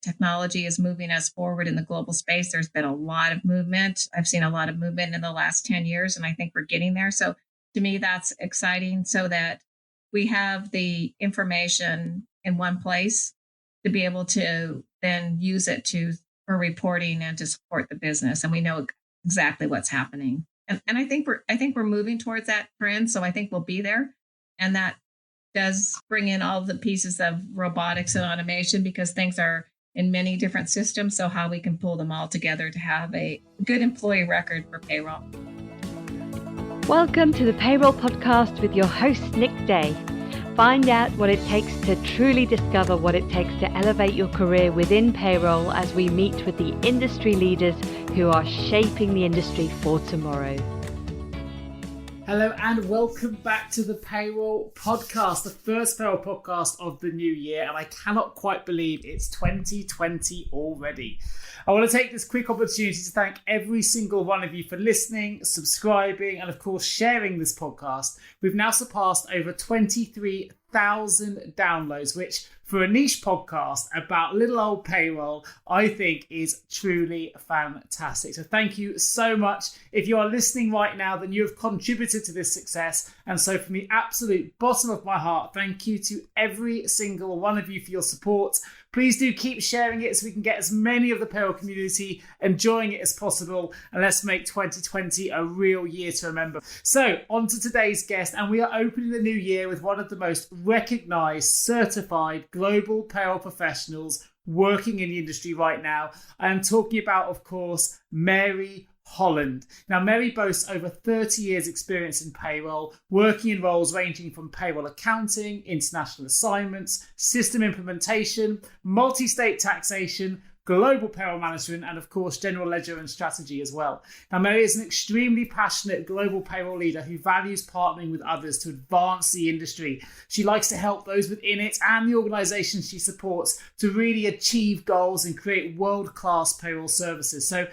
technology is moving us forward in the global space. There's been a lot of movement. I've seen a lot of movement in the last 10 years, and I think we're getting there. So to me, that's exciting so that we have the information in one place to be able to then use it for reporting and to support the business. And we know exactly what's happening. And I think we're moving towards that trend. So I think we'll be there. And that does bring in all the pieces of robotics and automation because things are in many different systems. So how we can pull them all together to have a good employee record for payroll. Welcome to the Payroll Podcast with your host, Nick Day. Find out what it takes to truly discover what it takes to elevate your career within payroll as we meet with the industry leaders who are shaping the industry for tomorrow. Hello and welcome back to the Payroll Podcast, the first Payroll Podcast of the new year, and I cannot quite believe it's 2020 already. I want to take this quick opportunity to thank every single one of you for listening, subscribing, and of course sharing this podcast. We've now surpassed over 23,000 downloads, which for a niche podcast about little old payroll, I think is truly fantastic. So thank you so much. If you are listening right now, then you have contributed to this success. And so from the absolute bottom of my heart, thank you to every single one of you for your support. Please do keep sharing it so we can get as many of the payroll community enjoying it as possible. And let's make 2020 a real year to remember. So on to today's guest, and we are opening the new year with one of the most recognized, certified global payroll professionals working in the industry right now. I am talking about, of course, Mary Holland. Now, Mary boasts over 30 years experience in payroll, working in roles ranging from payroll accounting, international assignments, system implementation, multi-state taxation, global payroll management, and of course, general ledger and strategy as well. Now, Mary is an extremely passionate global payroll leader who values partnering with others to advance the industry. She likes to help those within it and the organizations she supports to really achieve goals and create world-class payroll services. So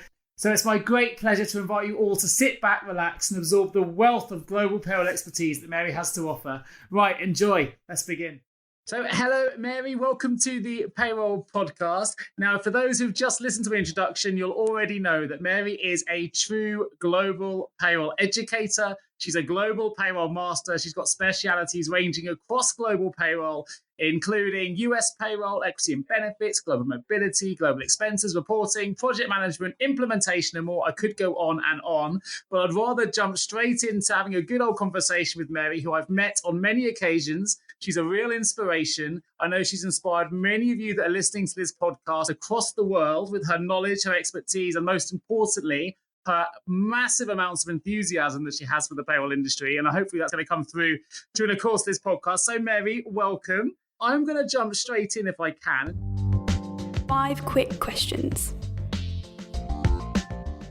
it's my great pleasure to invite you all to sit back, relax, and absorb the wealth of global payroll expertise that Mary has to offer. Right, enjoy. Let's begin. So hello, Mary. Welcome to the Payroll Podcast. Now, for those who've just listened to the introduction, you'll already know that Mary is a true global payroll educator. She's a global payroll master. She's got specialities ranging across global payroll, including US payroll, equity and benefits, global mobility, global expenses, reporting, project management, implementation, and more. I could go on, but I'd rather jump straight into having a good old conversation with Mary, who I've met on many occasions. She's a real inspiration. I know she's inspired many of you that are listening to this podcast across the world with her knowledge, her expertise, and most importantly, her massive amounts of enthusiasm that she has for the payroll industry. And hopefully that's going to come through during the course of this podcast. So Mary, welcome. I'm going to jump straight in if I can. 5 quick questions.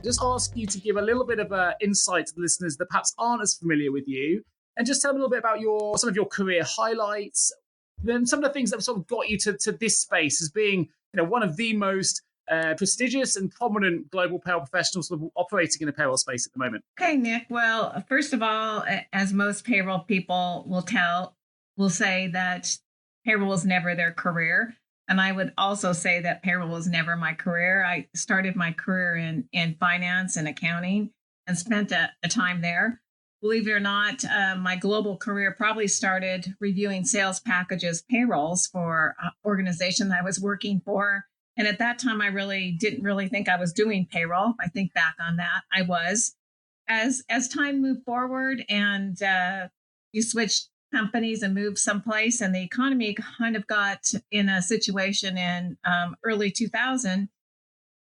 Just ask you to give a little bit of insight to the listeners that perhaps aren't as familiar with you, and just tell them a little bit about some of your career highlights, then some of the things that have sort of got you to this space as being, one of the most prestigious and prominent global payroll professionals sort of operating in the payroll space at the moment. Okay, Nick. Well, first of all, as most payroll people will say that payroll is never their career. And I would also say that payroll was never my career. I started my career in finance and accounting and spent a time there. Believe it or not, my global career probably started reviewing sales packages, payrolls for an organization that I was working for. And at that time, I didn't really think I was doing payroll. I think back on that, I was. As time moved forward and you switched companies and moved someplace, and the economy kind of got in a situation in early 2000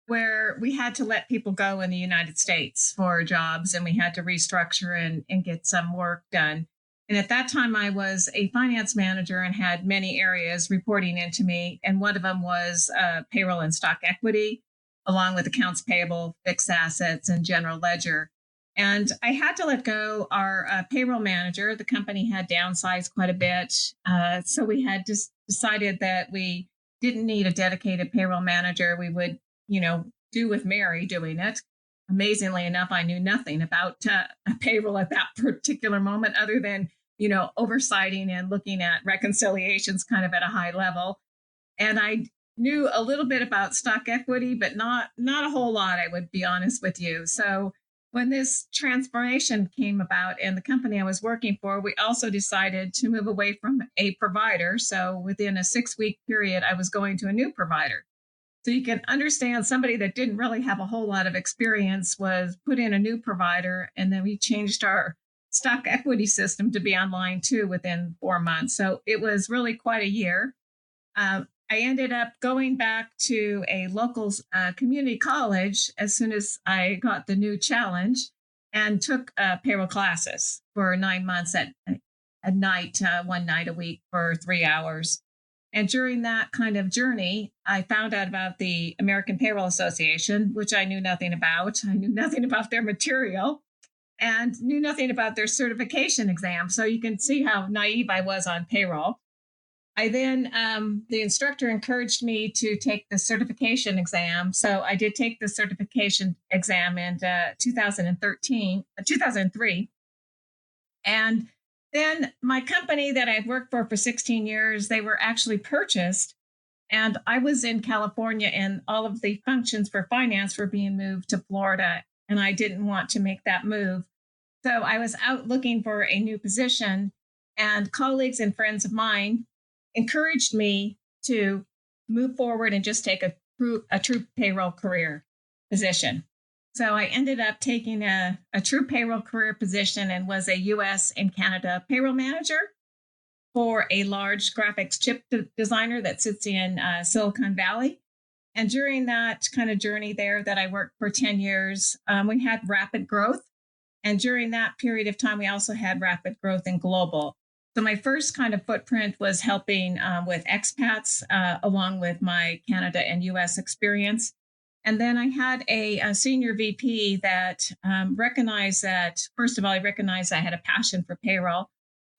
where we had to let people go in the United States for jobs, and we had to restructure and get some work done. And at that time, I was a finance manager and had many areas reporting into me. And one of them was payroll and stock equity, along with accounts payable, fixed assets, and general ledger. And I had to let go our payroll manager. The company had downsized quite a bit. So we had just decided that we didn't need a dedicated payroll manager. We would do with Mary doing it. Amazingly enough, I knew nothing about payroll at that particular moment other than, oversighting and looking at reconciliations kind of at a high level. And I knew a little bit about stock equity, but not a whole lot, I would be honest with you. So when this transformation came about in the company I was working for, we also decided to move away from a provider. So within a 6-week period, I was going to a new provider. So you can understand somebody that didn't really have a whole lot of experience was put in a new provider. And then we changed our stock equity system to be online too within 4 months. So it was really quite a year. I ended up going back to a local community college as soon as I got the new challenge and took payroll classes for 9 months at night, 1 night a week for 3 hours. And during that kind of journey, I found out about the American Payroll Association, which I knew nothing about. I knew nothing about their material and knew nothing about their certification exam. So you can see how naive I was on payroll. I then, the instructor encouraged me to take the certification exam. So I did take the certification exam in 2003. And then my company that I'd worked for 16 years, they were actually purchased. And I was in California and all of the functions for finance were being moved to Florida. And I didn't want to make that move. So I was out looking for a new position, and colleagues and friends of mine encouraged me to move forward and just take a true payroll career position. So I ended up taking a true payroll career position and was a US and Canada payroll manager for a large graphics chip designer that sits in Silicon Valley. And during that kind of journey there that I worked for 10 years, we had rapid growth. And during that period of time, we also had rapid growth in global. So my first kind of footprint was helping with expats, along with my Canada and US experience. And then I had a senior VP that recognized that, first of all, he recognized I had a passion for payroll.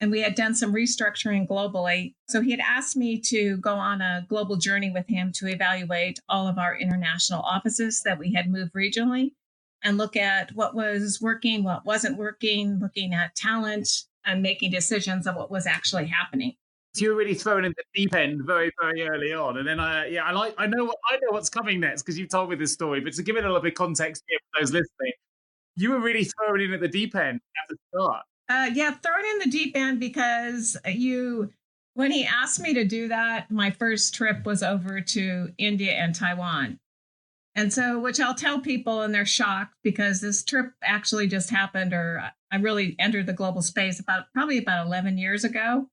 And we had done some restructuring globally. So he had asked me to go on a global journey with him to evaluate all of our international offices that we had moved regionally and look at what was working, what wasn't working, looking at talent, and making decisions of what was actually happening. So you were really thrown in the deep end very, very early on. And then I know what's coming next because you've told me this story. But to give it a little bit of context here for those listening, you were really thrown in at the deep end at the start. Thrown in the deep end because when he asked me to do that, my first trip was over to India and Taiwan. And so, which I'll tell people and they're shocked because this trip actually just happened, or I really entered the global space probably about 11 years ago.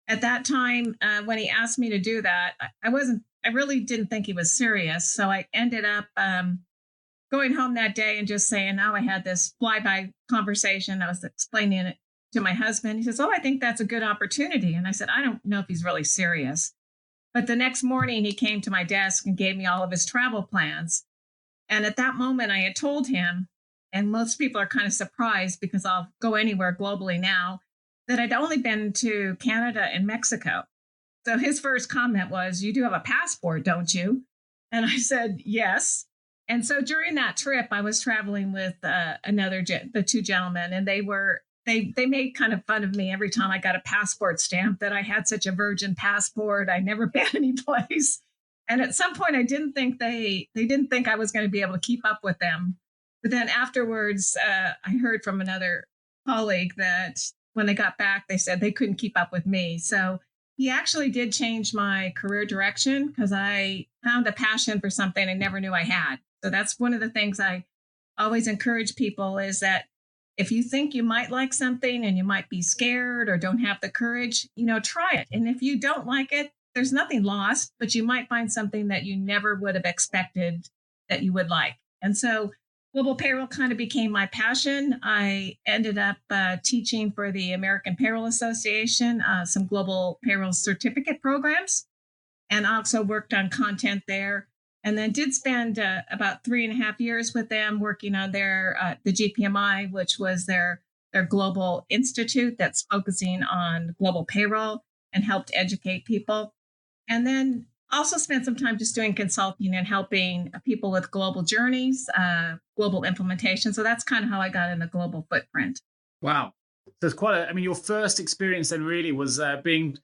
At that time, when he asked me to do that, I really didn't think he was serious. So I ended up going home that day and just saying, oh, I had this flyby conversation. I was explaining it to my husband. He says, oh, I think that's a good opportunity. And I said, I don't know if he's really serious. But the next morning, he came to my desk and gave me all of his travel plans. And at that moment, I had told him, and most people are kind of surprised because I'll go anywhere globally now, that I'd only been to Canada and Mexico. So his first comment was, you do have a passport, don't you? And I said, yes. And so during that trip, I was traveling with the two gentlemen, and they made kind of fun of me every time I got a passport stamp that I had such a virgin passport. I never been any place. And at some point, I didn't think they didn't think I was going to be able to keep up with them. But then afterwards, I heard from another colleague that when they got back, they said they couldn't keep up with me. So he actually did change my career direction because I found a passion for something I never knew I had. So that's one of the things I always encourage people is that if you think you might like something and you might be scared or don't have the courage, try it. And if you don't like it, there's nothing lost, but you might find something that you never would have expected that you would like. And so global payroll kind of became my passion. I ended up teaching for the American Payroll Association, some global payroll certificate programs, and also worked on content there. And then did spend about 3.5 years with them working on their the GPMI, which was their global institute that's focusing on global payroll and helped educate people. And then also spent some time just doing consulting and helping people with global journeys, global implementation. So that's kind of how I got in the global footprint. Wow. So it's your first experience then really was being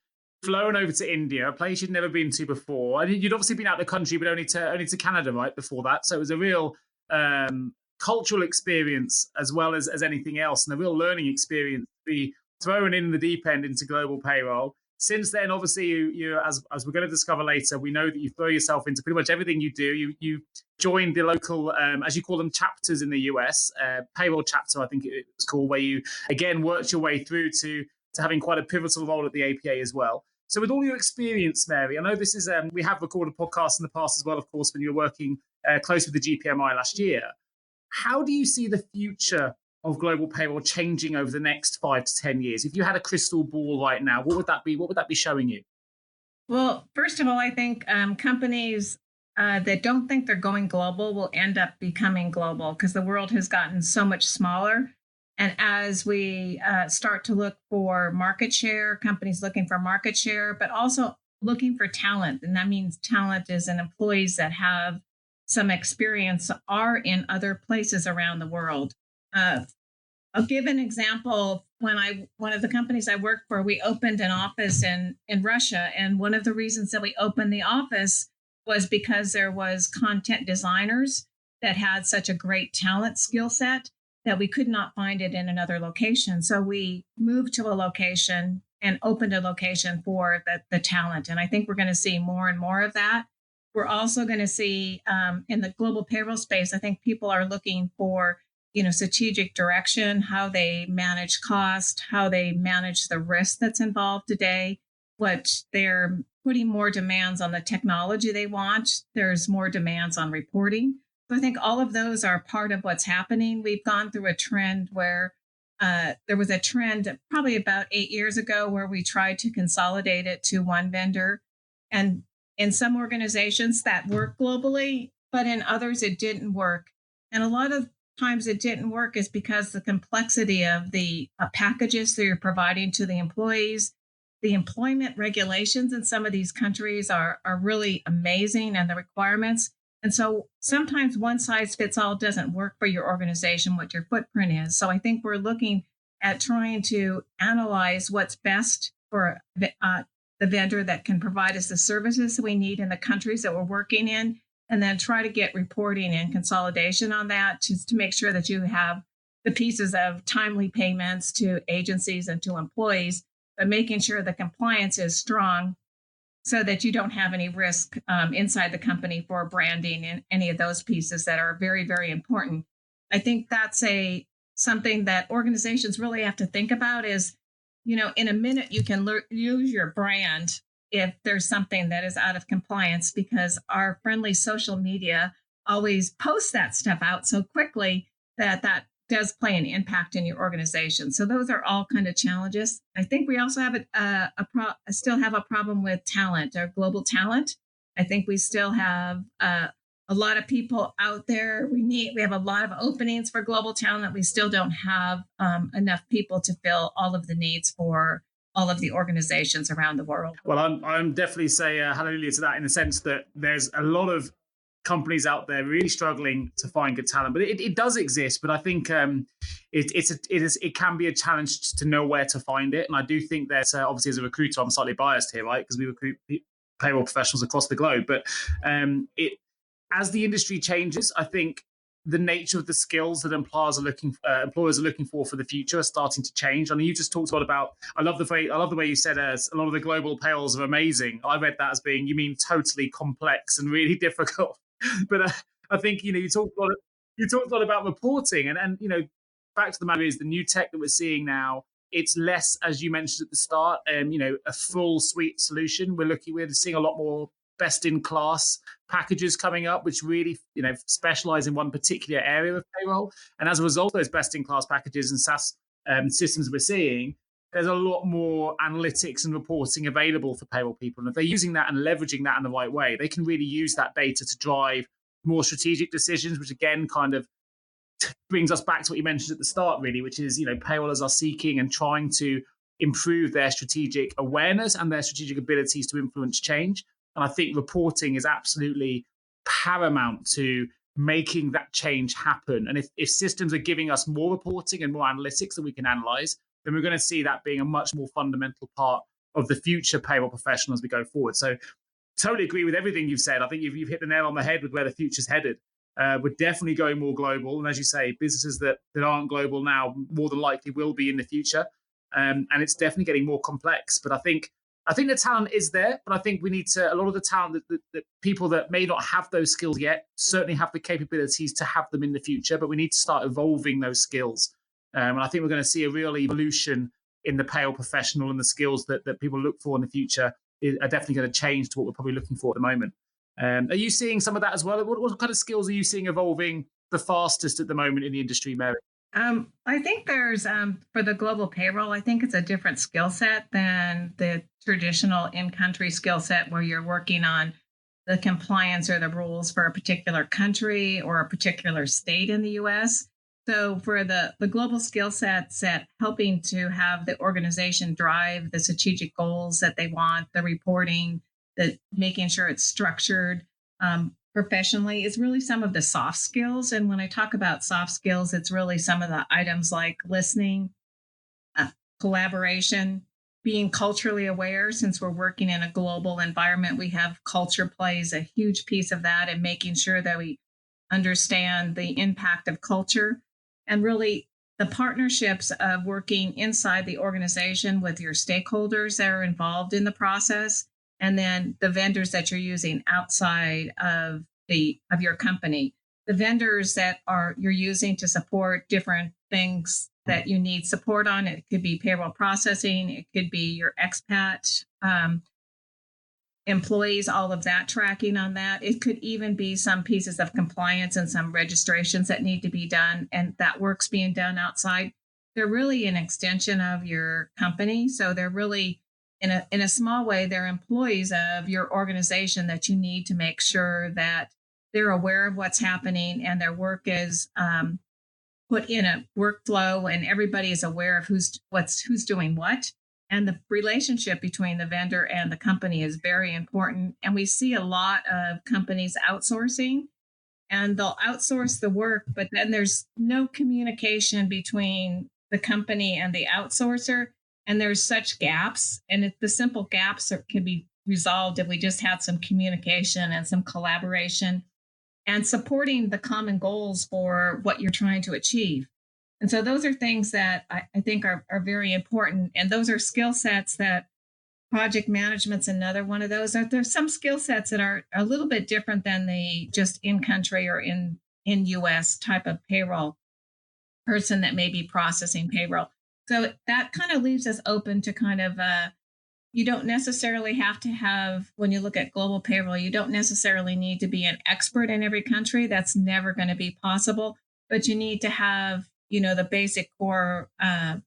flown over to India, a place you'd never been to before. And you'd obviously been out of the country, but only to Canada, right, before that. So it was a real cultural experience as well as anything else, and a real learning experience to be thrown in the deep end into global payroll. Since then, obviously, you as we're going to discover later, we know that you throw yourself into pretty much everything you do. You joined the local, as you call them, chapters in the US, payroll chapter, I think it was called, where you, again, worked your way through to having quite a pivotal role at the APA as well. So with all your experience, Mary, I know this is, we have recorded podcasts in the past as well, of course, when you were working close with the GPMI last year. How do you see the future of global payroll changing over the next 5 to 10 years? If you had a crystal ball right now, what would that be? What would that be showing you? Well, first of all, I think companies that don't think they're going global will end up becoming global because the world has gotten so much smaller. And as we start to look for market share, companies looking for market share, but also looking for talent. And that means talent is in employees that have some experience are in other places around the world. I'll give an example. One of the companies I worked for, we opened an office in Russia. And one of the reasons that we opened the office was because there was content designers that had such a great talent skill set that we could not find it in another location. So we moved to a location and opened a location for the talent. And I think we're going to see more and more of that. We're also going to see in the global payroll space, I think people are looking for, strategic direction, how they manage cost, how they manage the risk that's involved today, what they're putting more demands on the technology they want. There's more demands on reporting. So I think all of those are part of what's happening. We've gone through a trend where there was a trend probably about 8 years ago where we tried to consolidate it to one vendor. And in some organizations that work globally, but in others it didn't work. And a lot of times it didn't work is because the complexity of the packages that you're providing to the employees, the employment regulations in some of these countries are really amazing, and the requirements. And so sometimes one size fits all doesn't work for your organization, what your footprint is. So I think we're looking at trying to analyze what's best for the vendor that can provide us the services that we need in the countries that we're working in, and then try to get reporting and consolidation on that to make sure that you have the pieces of timely payments to agencies and to employees, but making sure the compliance is strong so that you don't have any risk inside the company for branding and any of those pieces that are very, very important. I think that's something that organizations really have to think about is, in a minute you can use your brand if there's something that is out of compliance, because our friendly social media always posts that stuff out so quickly that does play an impact in your organization. So those are all kind of challenges. I think we also have still have a problem with talent, or global talent. I think we still have a lot of people out there. We have a lot of openings for global talent. We still don't have enough people to fill all of the needs for all of the organizations around the world. Well, I'm definitely say hallelujah to that, in the sense that there's a lot of companies out there really struggling to find good talent, but it does exist. But I think it can be a challenge to know where to find it. And I do think that obviously as a recruiter, I'm slightly biased here, right? Because we recruit payroll professionals across the globe. But as the industry changes, I think the nature of the skills that employers are looking for the future are starting to change. I mean, you just talked a lot about. I love the way you said a lot of the global payrolls are amazing. I read that as being, you mean totally complex and really difficult. But I think you talked a lot about reporting, and fact of the matter is the new tech that we're seeing now. It's less, as you mentioned at the start, a full suite solution. We're seeing a lot more best-in-class packages coming up, which really, specialize in one particular area of payroll. And as a result of those best-in-class packages and SaaS systems we're seeing, there's a lot more analytics and reporting available for payroll people. And if they're using that and leveraging that in the right way, they can really use that data to drive more strategic decisions, which again kind of brings us back to what you mentioned at the start, really, which is, payrollers are seeking and trying to improve their strategic awareness and their strategic abilities to influence change. And I think reporting is absolutely paramount to making that change happen. And if systems are giving us more reporting and more analytics that we can analyze, then we're going to see that being a much more fundamental part of the future payroll professional as we go forward. So totally agree with everything you've said. I think you've hit the nail on the head with where the future's headed. We're definitely going more global. And as you say, businesses that aren't global now more than likely will be in the future. And it's definitely getting more complex. But I think the talent is there, but I think we need to, a lot of the talent that people that may not have those skills yet certainly have the capabilities to have them in the future, but we need to start evolving those skills. And I think we're going to see a real evolution in the payroll professional, and the skills that people look for in the future are definitely going to change to what we're probably looking for at the moment. Are you seeing some of that as well? What kind of skills are you seeing evolving the fastest at the moment in the industry, Mary? I think there's, for the global payroll, I think it's a different skill set than the traditional in-country skill set where you're working on the compliance or the rules for a particular country or a particular state in the U.S. So for the global skill sets that helping to have the organization drive the strategic goals that they want, the reporting, the making sure it's structured, professionally is really some of the soft skills. And when I talk about soft skills, it's really some of the items like listening, collaboration, being culturally aware. Since we're working in a global environment, we have culture plays a huge piece of that, and making sure that we understand the impact of culture and really the partnerships of working inside the organization with your stakeholders that are involved in the process, and then the vendors that you're using outside of your company, the vendors that you're using to support different things that you need support on. It could be payroll processing, it could be your expat employees, all of that tracking on that. It could even be some pieces of compliance and some registrations that need to be done, and that work's being done outside. They're really an extension of your company, so they're really in a small way, they're employees of your organization that you need to make sure that they're aware of what's happening and their work is put in a workflow, and everybody is aware of who's doing what. And the relationship between the vendor and the company is very important. And we see a lot of companies outsourcing, and they'll outsource the work, but then there's no communication between the company and the outsourcer. And there's such gaps, and the simple gaps can be resolved if we just had some communication and some collaboration and supporting the common goals for what you're trying to achieve. And so those are things that I think are very important. And those are skill sets that project management's another one of those. There's some skill sets that are a little bit different than the just in-country or in U.S. type of payroll person that may be processing payroll. So that kind of leaves us open to kind of, you don't necessarily have to have, when you look at global payroll, you don't necessarily need to be an expert in every country. That's never going to be possible. But you need to have, the basic core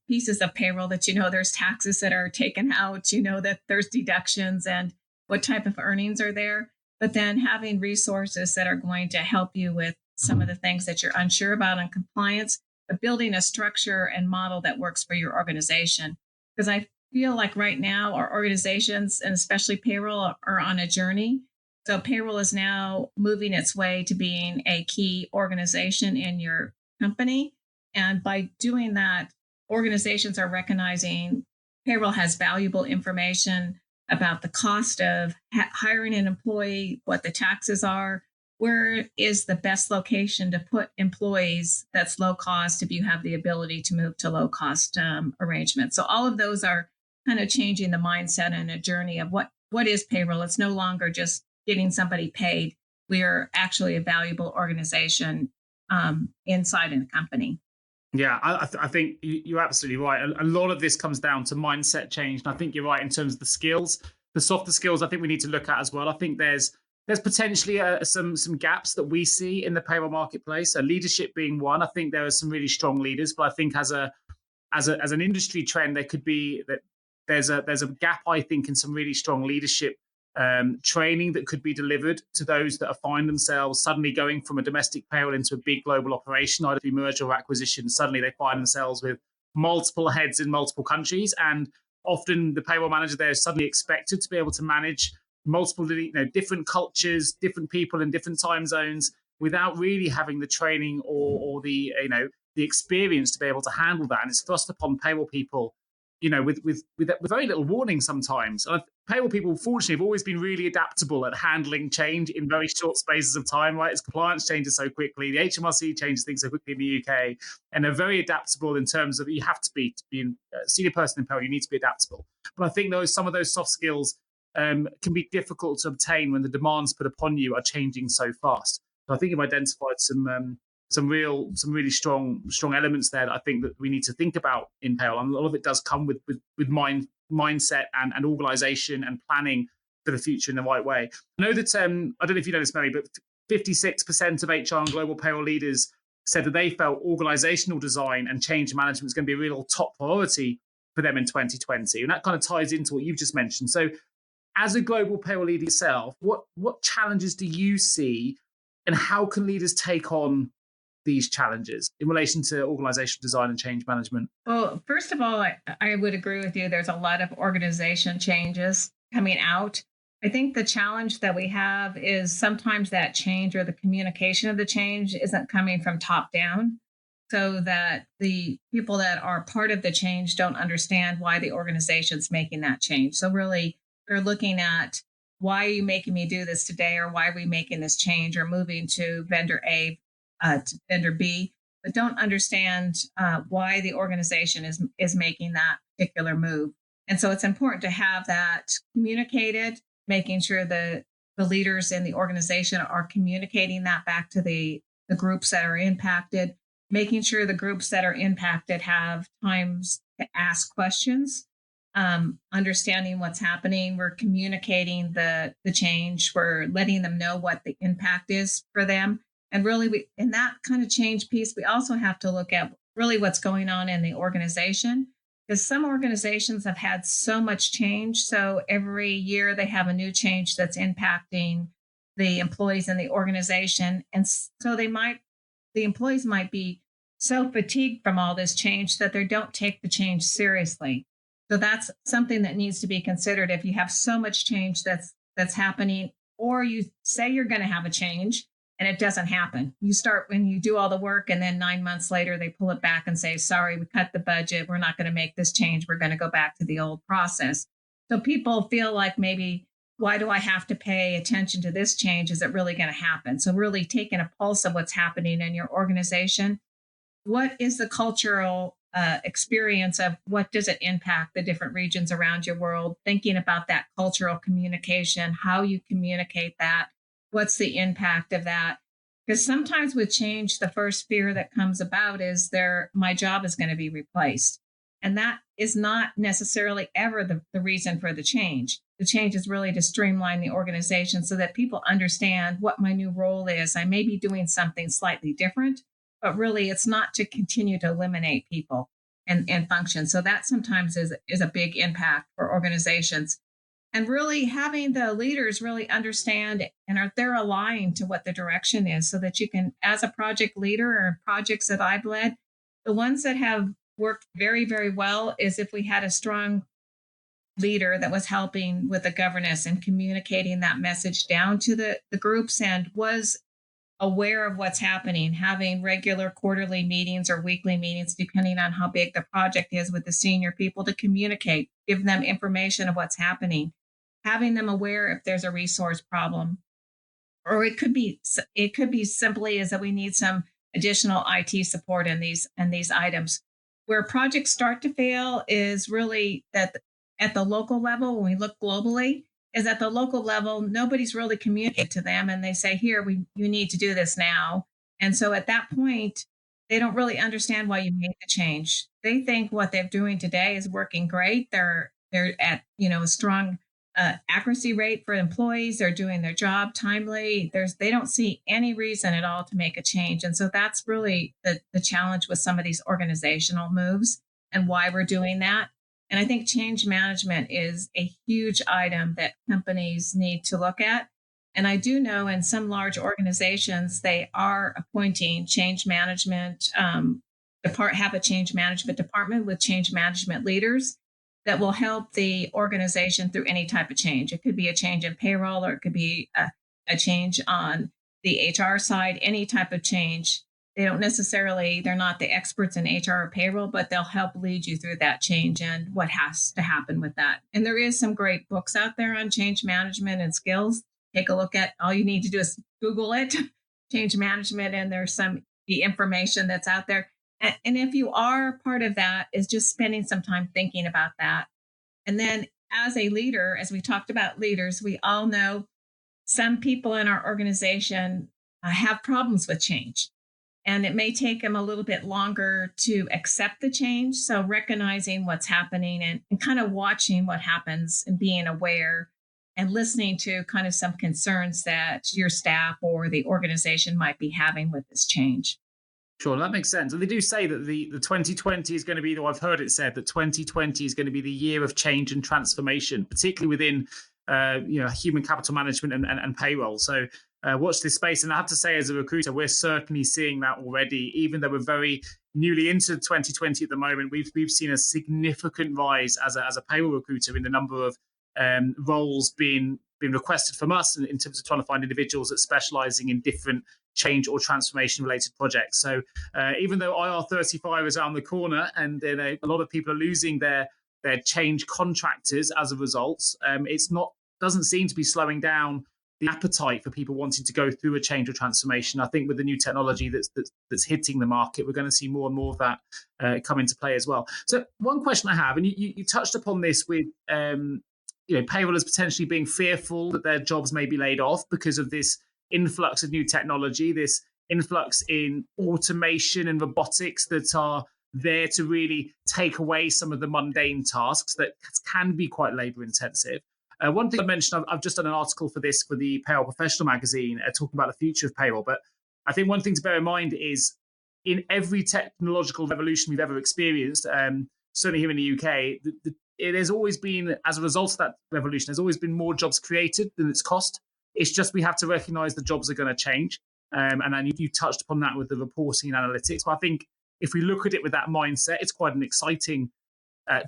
pieces of payroll that, there's taxes that are taken out, that there's deductions and what type of earnings are there. But then having resources that are going to help you with some of the things that you're unsure about in compliance, but building a structure and model that works for your organization. Because I feel like right now our organizations, and especially payroll, are on a journey. So payroll is now moving its way to being a key organization in your company. And by doing that, organizations are recognizing payroll has valuable information about the cost of hiring an employee, what the taxes are, where is the best location to put employees that's low cost if you have the ability to move to low cost arrangements. So all of those are kind of changing the mindset and a journey of what is payroll. It's no longer just getting somebody paid. We are actually a valuable organization inside a company. Yeah, I think you're absolutely right. A lot of this comes down to mindset change. And I think you're right in terms of the skills, the softer skills I think we need to look at as well. I think there's potentially some gaps that we see in the payroll marketplace. Leadership being one. I think there are some really strong leaders, but I think as an industry trend, there could be that there's a gap, I think, in some really strong leadership training that could be delivered to those that find themselves suddenly going from a domestic payroll into a big global operation, either through merger or acquisition. Suddenly they find themselves with multiple heads in multiple countries, and often the payroll manager there is suddenly expected to be able to manage multiple, different cultures, different people in different time zones, without really having the training or the experience to be able to handle that. And it's thrust upon payroll people with very little warning sometimes. Payroll people, fortunately, have always been really adaptable at handling change in very short spaces of time, right? As compliance changes so quickly, the HMRC changes things so quickly in the UK, and they're very adaptable in terms of you have to be a senior person in payroll, you need to be adaptable. But I think some of those soft skills can be difficult to obtain when the demands put upon you are changing so fast. So I think you've identified some really strong elements there that I think that we need to think about in payroll. And a lot of it does come with mindset and organization and planning for the future in the right way. I know that, I don't know if you know this, Mary, but 56% of HR and global payroll leaders said that they felt organizational design and change management is going to be a real top priority for them in 2020. And that kind of ties into what you've just mentioned. So as a global payroll leader yourself, what challenges do you see, and how can leaders take on these challenges in relation to organizational design and change management? Well, first of all, I would agree with you. There's a lot of organization changes coming out. I think the challenge that we have is sometimes that change or the communication of the change isn't coming from top down, so that the people that are part of the change don't understand why the organization's making that change. So really, they're looking at, why are you making me do this today? Or why are we making this change or moving to vendor A to vendor B, but don't understand why the organization is making that particular move. And so it's important to have that communicated, making sure the leaders in the organization are communicating that back to the groups that are impacted, making sure the groups that are impacted have times to ask questions, understanding what's happening. We're communicating the change. We're letting them know what the impact is for them. And really, in that kind of change piece, we also have to look at really what's going on in the organization, because some organizations have had so much change. So every year they have a new change that's impacting the employees in the organization. And so the employees might be so fatigued from all this change that they don't take the change seriously. So that's something that needs to be considered. If you have so much change that's happening, or you say you're going to have a change and it doesn't happen. You start when you do all the work, and then 9 months later, they pull it back and say, sorry, we cut the budget. We're not going to make this change. We're going to go back to the old process. So people feel like, maybe, why do I have to pay attention to this change? Is it really going to happen? So really taking a pulse of what's happening in your organization. What is the cultural experience of what does it impact the different regions around your world? Thinking about that cultural communication, how you communicate that. What's the impact of that? Because sometimes with change, the first fear that comes about is my job is going to be replaced. And that is not necessarily ever the reason for the change. The change is really to streamline the organization so that people understand what my new role is. I may be doing something slightly different, but really it's not to continue to eliminate people and function. So that sometimes is a big impact for organizations. And really having the leaders really understand and they're aligned to what the direction is, so that you can, as a project leader or projects that I've led, the ones that have worked very, very well is if we had a strong leader that was helping with the governance and communicating that message down to the groups and was aware of what's happening, having regular quarterly meetings or weekly meetings, depending on how big the project is, with the senior people to communicate, give them information of what's happening, having them aware if there's a resource problem. Or it could be simply as that we need some additional IT support in these items. Where projects start to fail is really that at the local level, when we look globally, is at the local level, nobody's really communicated to them, and they say, here, you need to do this now. And so at that point, they don't really understand why you made the change. They think what they're doing today is working great. They're at a strong accuracy rate for employees. They're doing their job timely. They don't see any reason at all to make a change. And so that's really the challenge with some of these organizational moves and why we're doing that. And I think change management is a huge item that companies need to look at. And I do know in some large organizations, they are appointing change management, have a change management department with change management leaders that will help the organization through any type of change. It could be a change in payroll, or it could be a change on the HR side, any type of change. they're not the experts in HR or payroll, but they'll help lead you through that change and what has to happen with that. And there is some great books out there on change management and skills. Take a look at, all you need to do is Google it, change management, and there's the information that's out there. And if you are part of that, is just spending some time thinking about that. And then as a leader, as we talked about leaders, we all know some people in our organization have problems with change. And it may take them a little bit longer to accept the change. So recognizing what's happening and kind of watching what happens and being aware and listening to kind of some concerns that your staff or the organization might be having with this change. Sure, that makes sense. And they do say that the 2020 is going to be, though I've heard it said that 2020 is going to be the year of change and transformation, particularly within human capital management and payroll. So watch this space. And I have to say, as a recruiter, we're certainly seeing that already. Even though we're very newly into 2020 at the moment, we've seen a significant rise as a payroll recruiter in the number of roles being requested from us in terms of trying to find individuals that specializing in different change or transformation related projects. So even though IR35 is around the corner and a lot of people are losing their change contractors as a result, doesn't seem to be slowing down the appetite for people wanting to go through a change or transformation. I think with the new technology that's hitting the market, we're going to see more and more of that come into play as well. So one question I have, and you touched upon this with payrollers potentially being fearful that their jobs may be laid off because of this influx of new technology, this influx in automation and robotics that are there to really take away some of the mundane tasks that can be quite labor intensive. One thing I mentioned, I've just done an article for the Payroll Professional magazine talking about the future of payroll. But I think one thing to bear in mind is in every technological revolution we've ever experienced, certainly here in the UK, it has always been, as a result of that revolution, there's always been more jobs created than its cost. It's just we have to recognize the jobs are going to change. And then you touched upon that with the reporting and analytics. But I think if we look at it with that mindset, it's quite an exciting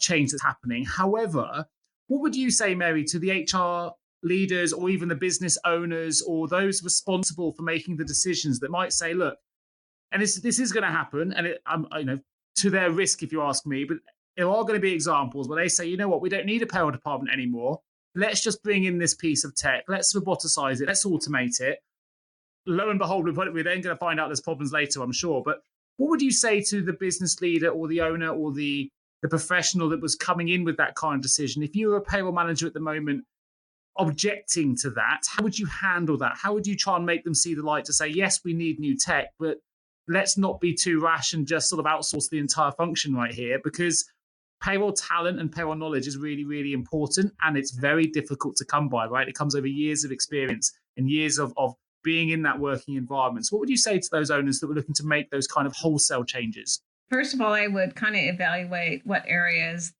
change that's happening. However, what would you say, Mary, to the HR leaders or even the business owners or those responsible for making the decisions that might say, look, and this is going to happen, and to their risk, if you ask me, but there are going to be examples where they say, you know what, we don't need a payroll department anymore. Let's just bring in this piece of tech. Let's roboticize it. Let's automate it. Lo and behold, we're then going to find out there's problems later, I'm sure. But what would you say to the business leader or the owner or the professional that was coming in with that kind of decision? If you were a payroll manager at the moment objecting to that, how would you handle that? How would you try and make them see the light to say, yes, we need new tech, but let's not be too rash and just sort of outsource the entire function right here, because payroll talent and payroll knowledge is really, really important, and it's very difficult to come by, right? It comes over years of experience and years of being in that working environment. So what would you say to those owners that were looking to make those kind of wholesale changes? First of all, I would kind of evaluate what areas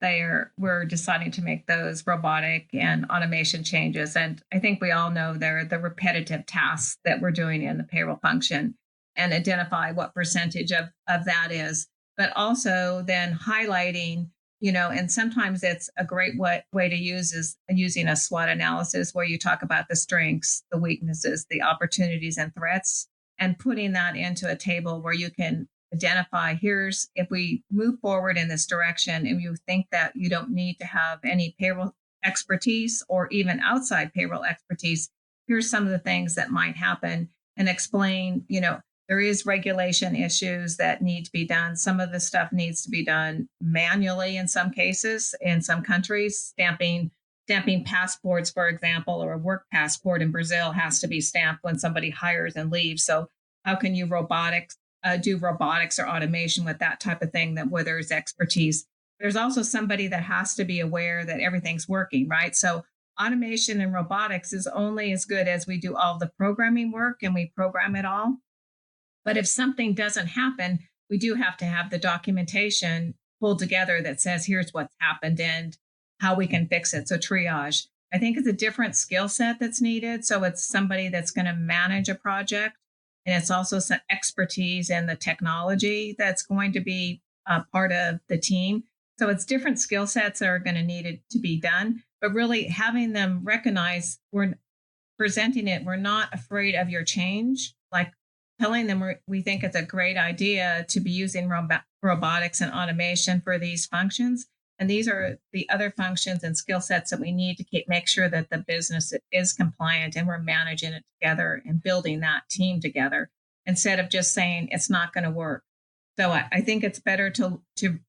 we're deciding to make those robotic and automation changes. And I think we all know they're the repetitive tasks that we're doing in the payroll function, and identify what percentage of that is. But also then highlighting, and sometimes it's a great way to use is using a SWOT analysis where you talk about the strengths, the weaknesses, the opportunities and threats, and putting that into a table where you can identify, if we move forward in this direction and you think that you don't need to have any payroll expertise or even outside payroll expertise, here's some of the things that might happen, and explain, there is regulation issues that need to be done. Some of the stuff needs to be done manually in some cases, in some countries. Stamping passports, for example, or a work passport in Brazil has to be stamped when somebody hires and leaves. So how can you do robotics or automation with that type of thing where there's expertise? There's also somebody that has to be aware that everything's working, right? So automation and robotics is only as good as we do all the programming work and we program it all. But if something doesn't happen, we do have to have the documentation pulled together that says, here's what's happened and how we can fix it. So triage, I think, is a different skill set that's needed. So it's somebody that's going to manage a project, and it's also some expertise in the technology that's going to be part of the team. So it's different skill sets that are going to need to be done, but really having them recognize we're presenting it. We're not afraid of your change. Like telling them we think it's a great idea to be using robotics and automation for these functions. And these are the other functions and skill sets that we need to make sure that the business is compliant and we're managing it together and building that team together instead of just saying it's not going to work. So I think it's better to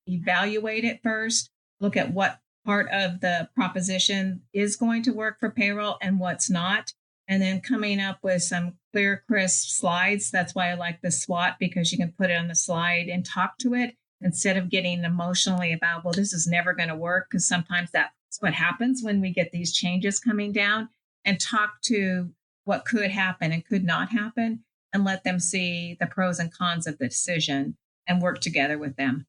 evaluate it first, look at what part of the proposition is going to work for payroll and what's not, and then coming up with some clear, crisp slides. That's why I like the SWOT, because you can put it on the slide and talk to it instead of getting emotionally about, well, this is never going to work, because sometimes that's what happens when we get these changes coming down, and talk to what could happen and could not happen and let them see the pros and cons of the decision and work together with them.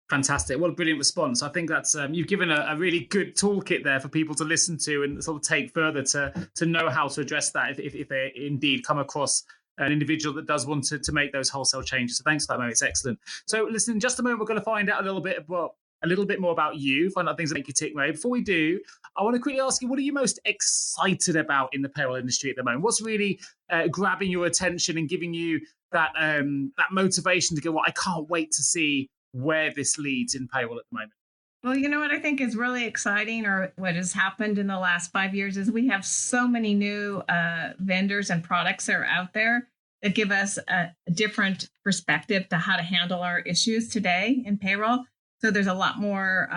Fantastic. What a brilliant response. I think that's you've given a really good toolkit there for people to listen to and sort of take further to know how to address that if they indeed come across an individual that does want to make those wholesale changes. So thanks for that, Mary. It's excellent. So listen, in just a moment, we're going to find out a little bit more about you, find out things that make you tick, Mary. Before we do, I want to quickly ask you, what are you most excited about in the payroll industry at the moment? What's really grabbing your attention and giving you that motivation to go, well, I can't wait to see where this leads in payroll at the moment? Well, you know what I think is really exciting, or what has happened in the last 5 years, is we have so many new vendors and products that are out there that give us a different perspective to how to handle our issues today in payroll. So there's a lot more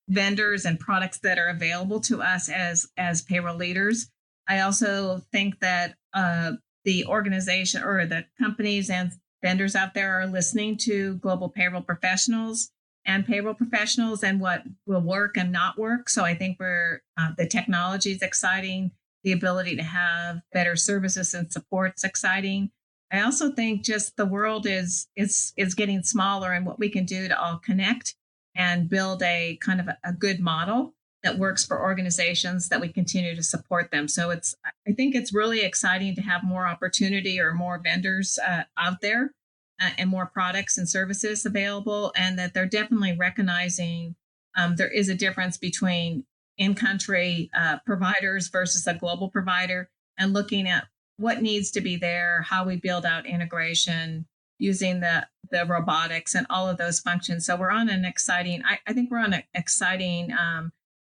vendors and products that are available to us as payroll leaders. I also think that the organization or the companies and vendors out there are listening to Global Payroll Professionals and Payroll Professionals and what will work and not work. So I think the technology is exciting. The ability to have better services and support's exciting. I also think just the world is getting smaller, and what we can do to all connect and build a kind of a good model that works for organizations, that we continue to support them. So I think it's really exciting to have more opportunity or more vendors out there and more products and services available, and that they're definitely recognizing there is a difference between in-country providers versus a global provider, and looking at what needs to be there, how we build out integration using the robotics and all of those functions. So we're on an exciting, I think we're on an exciting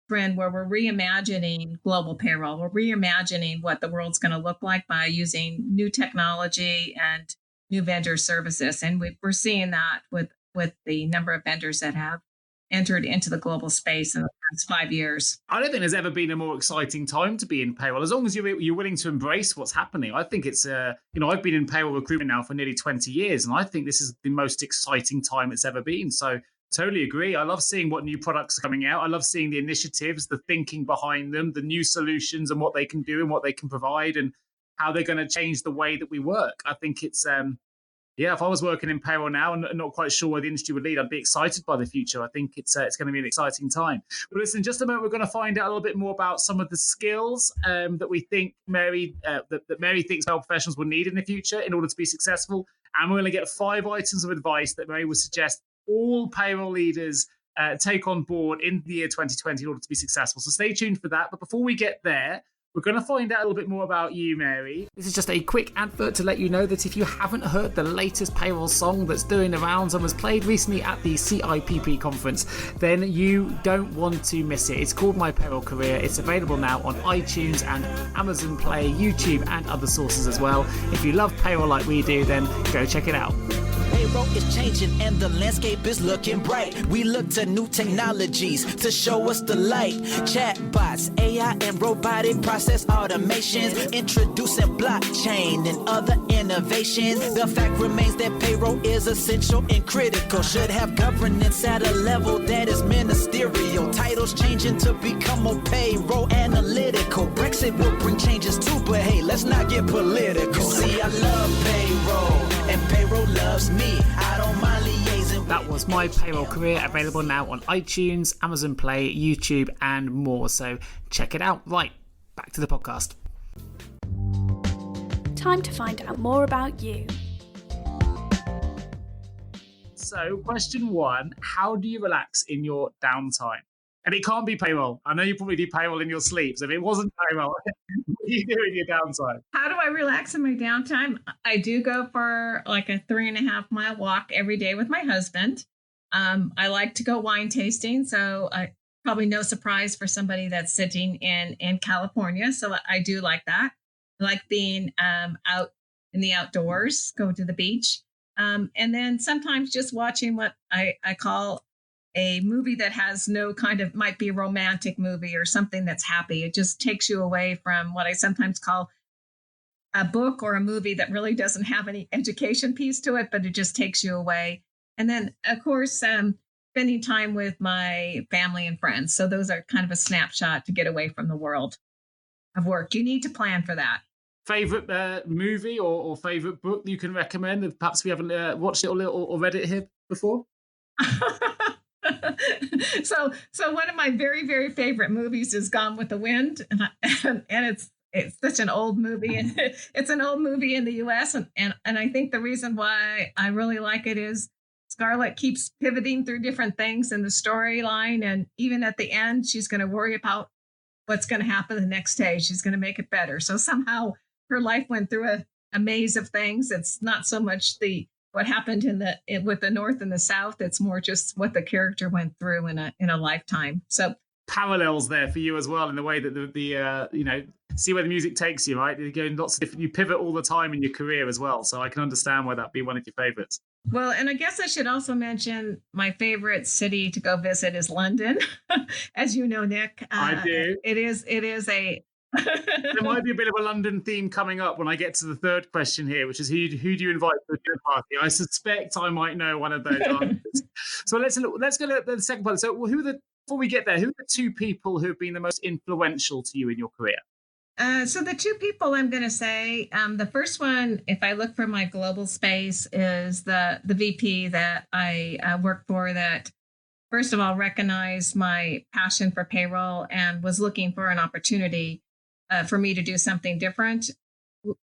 trend where we're reimagining global payroll. We're reimagining what the world's going to look like by using new technology and new vendor services. And we're seeing that with the number of vendors that have entered into the global space in the past 5 years. I don't think there's ever been a more exciting time to be in payroll, as long as you're willing to embrace what's happening. I think it's, I've been in payroll recruitment now for nearly 20 years, and I think this is the most exciting time it's ever been. So totally agree. I love seeing what new products are coming out. I love seeing the initiatives, the thinking behind them, the new solutions and what they can do and what they can provide and how they're going to change the way that we work. I think it's, if I was working in payroll now and not quite sure where the industry would lead, I'd be excited by the future. I think it's going to be an exciting time. But listen, in just a moment, we're going to find out a little bit more about some of the skills that we think Mary thinks payroll professionals will need in the future in order to be successful. And we're going to get 5 items of advice that Mary would suggest all payroll leaders take on board in the year 2020 in order to be successful. So stay tuned for that. But before we get there, we're going to find out a little bit more about you, Mary. This is just a quick advert to let you know that if you haven't heard the latest payroll song that's doing the rounds and was played recently at the CIPP conference, then you don't want to miss it. It's called My Payroll Career. It's available now on iTunes and Amazon Play, YouTube and other sources as well. If you love payroll like we do, then go check it out. Payroll is changing and the landscape is looking bright. We look to new technologies to show us the light. Chatbots, AI and robotic process automations, introducing blockchain and other innovations. The fact remains that payroll is essential and critical. Should have governance at a level that is ministerial. Titles changing to become more payroll analytical. Brexit will bring changes too, but hey, let's not get political. See, I love payroll and payroll loves me. I don't mind liaising. That was My Payroll Career, available now on iTunes, Amazon Play, YouTube and more. So check it out. Right, back to the podcast. Time to find out more about you. So question 1, how do you relax in your downtime? And it can't be payroll. I know you probably do payroll in your sleep. So if it wasn't payroll, what do you do in your downtime? How do I relax in my downtime? I do go for like a 3.5 mile walk every day with my husband. I like to go wine tasting. So probably no surprise for somebody that's sitting in California. So I do like that. I like being out in the outdoors, go to the beach. And then sometimes just watching what I call a movie that has no kind of, might be a romantic movie or something that's happy. It just takes you away from what I sometimes call a book or a movie that really doesn't have any education piece to it, but it just takes you away. And then, of course, spending time with my family and friends. So those are kind of a snapshot to get away from the world of work. You need to plan for that. Favorite movie or favorite book that you can recommend? If perhaps we haven't watched it or read it here before. So one of my very, very favorite movies is Gone with the Wind, and it's such an old movie, and it's an old movie in the U.S. and I think the reason why I really like it is Scarlett keeps pivoting through different things in the storyline, and even at the end, she's going to worry about what's going to happen the next day. She's going to make it better. So somehow her life went through a maze of things. It's not so much what happened with the North and the South. It's more just what the character went through in a lifetime. So parallels there for you as well in the way that the see where the music takes you, right? You go in lots of different, you pivot all the time in your career as well. So I can understand why that'd be one of your favorites. Well, and I guess I should also mention my favorite city to go visit is London. As you know, Nick, I do. It is a. There might be a bit of a London theme coming up when I get to the third question here, which is who do you invite to a dinner party? I suspect I might know one of those answers. So let's go to the second part. So before we get there, who are the two people who have been the most influential to you in your career? So the two people I'm going to say, the first one, if I look for my global space, is the VP that I work for that, first of all, recognized my passion for payroll and was looking for an opportunity for me to do something different.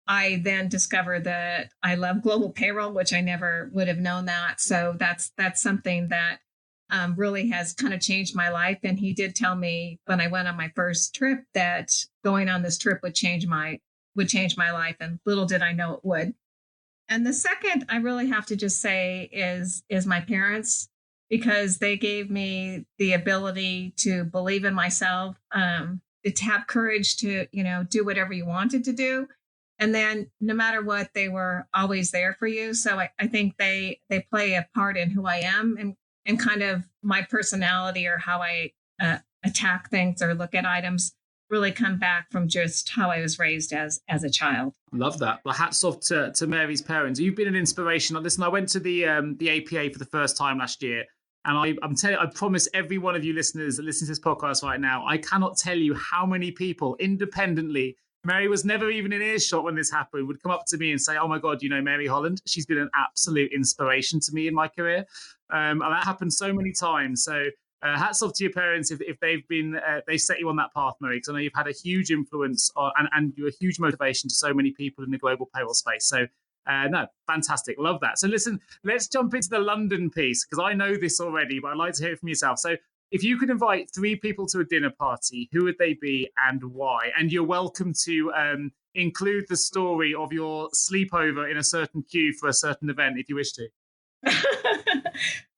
I then discovered that I love global payroll, which I never would have known that. So that's something that really has kind of changed my life. And he did tell me when I went on my first trip that going on this trip would change my life. And little did I know it would. And the second I really have to just say is my parents, because they gave me the ability to believe in myself, to have courage to, do whatever you wanted to do. And then no matter what, they were always there for you. So I think they play a part in who I am and kind of my personality or how I attack things or look at items really come back from just how I was raised as a child. Love that. Well, hats off to Mary's parents. You've been an inspiration. Listen, I went to the APA for the first time last year. And I'm telling you, I promise every one of you listeners that listen to this podcast right now, I cannot tell you how many people independently, Mary was never even in earshot when this happened, would come up to me and say, oh my God, Mary Holland, she's been an absolute inspiration to me in my career. And that happened so many times. So hats off to your parents if they've been, they set you on that path, Mary, because I know you've had a huge influence and you're a huge motivation to so many people in the global payroll space. So no, fantastic. Love that. So listen, let's jump into the London piece because I know this already, but I'd like to hear it from yourself. So if you could invite 3 people to a dinner party, who would they be and why? And you're welcome to include the story of your sleepover in a certain queue for a certain event if you wish to.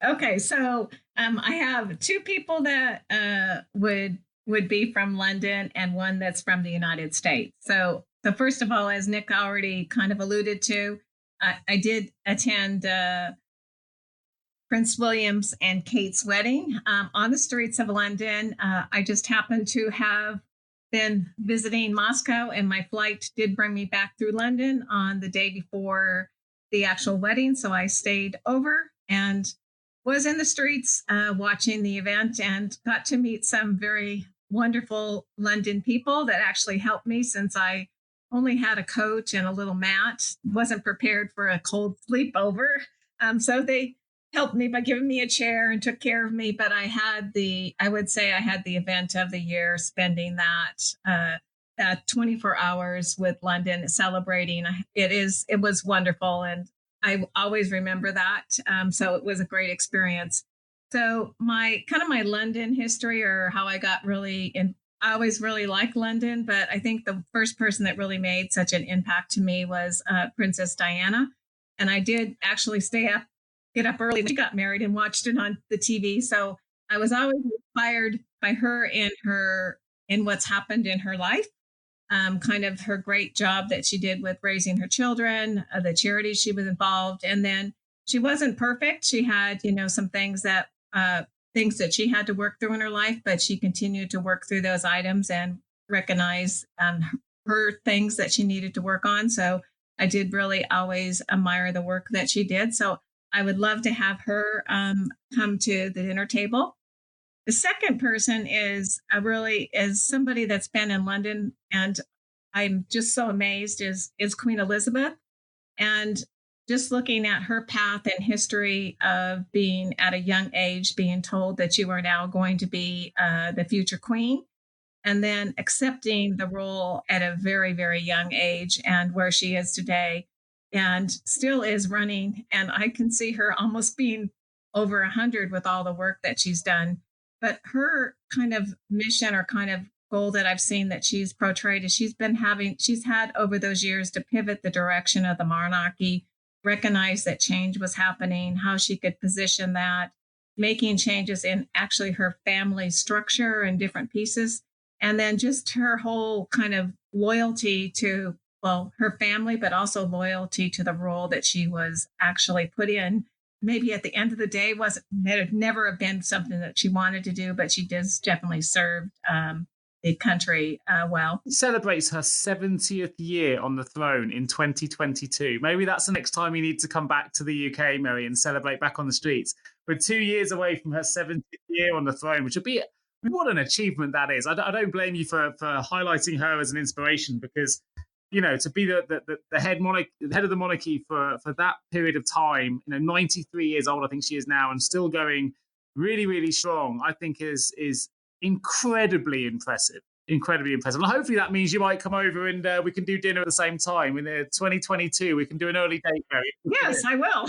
Okay, so I have 2 people that would be from London and one that's from the United States. So first of all, as Nick already kind of alluded to, I did attend Prince William's and Kate's wedding on the streets of London. I just happened to have been visiting Moscow, and my flight did bring me back through London on the day before the actual wedding. So I stayed over and was in the streets watching the event and got to meet some very wonderful London people that actually helped me since I only had a coat and a little mat, wasn't prepared for a cold sleepover. So they helped me by giving me a chair and took care of me. But I would say I had the event of the year, spending that 24 hours with London celebrating. It was wonderful. And I always remember that. So it was a great experience. So my London history, or how I got really in, I always really liked London, but I think the first person that really made such an impact to me was Princess Diana. And I did actually get up early. She got married and watched it on the TV. So I was always inspired by her in what's happened in her life. Kind of her great job that she did with raising her children, the charities she was involved. And then she wasn't perfect. She had, some things that she had to work through in her life, but she continued to work through those items and recognize her things that she needed to work on. So I did really always admire the work that she did. So I would love to have her come to the dinner table. The second person is somebody that's been in London, and I'm just so amazed is Queen Elizabeth. And just looking at her path and history of being at a young age, being told that you are now going to be the future queen, and then accepting the role at a very, very young age, and where she is today and still is running. And I can see her almost being over 100 with all the work that she's done. But her kind of mission or kind of goal that I've seen that she's portrayed is she's had over those years to pivot the direction of the monarchy, recognize that change was happening, how she could position that, making changes in actually her family structure and different pieces. And then just her whole kind of loyalty to, her family, but also loyalty to the role that she was actually put in. Maybe at the end of the day, it never have been something that she wanted to do, but she definitely served the country well. It celebrates her 70th year on the throne in 2022. Maybe that's the next time you need to come back to the UK, Mary, and celebrate back on the streets. We're 2 years away from her 70th year on the throne, which would be, what an achievement that is. I don't blame you for highlighting her as an inspiration, because to be the head of the monarchy for that period of time, 93 years old, I think she is now, and still going really, really strong, I think is incredibly impressive. Incredibly impressive. And hopefully that means you might come over and we can do dinner at the same time. In 2022, we can do an early date, Mary. Yes, I will.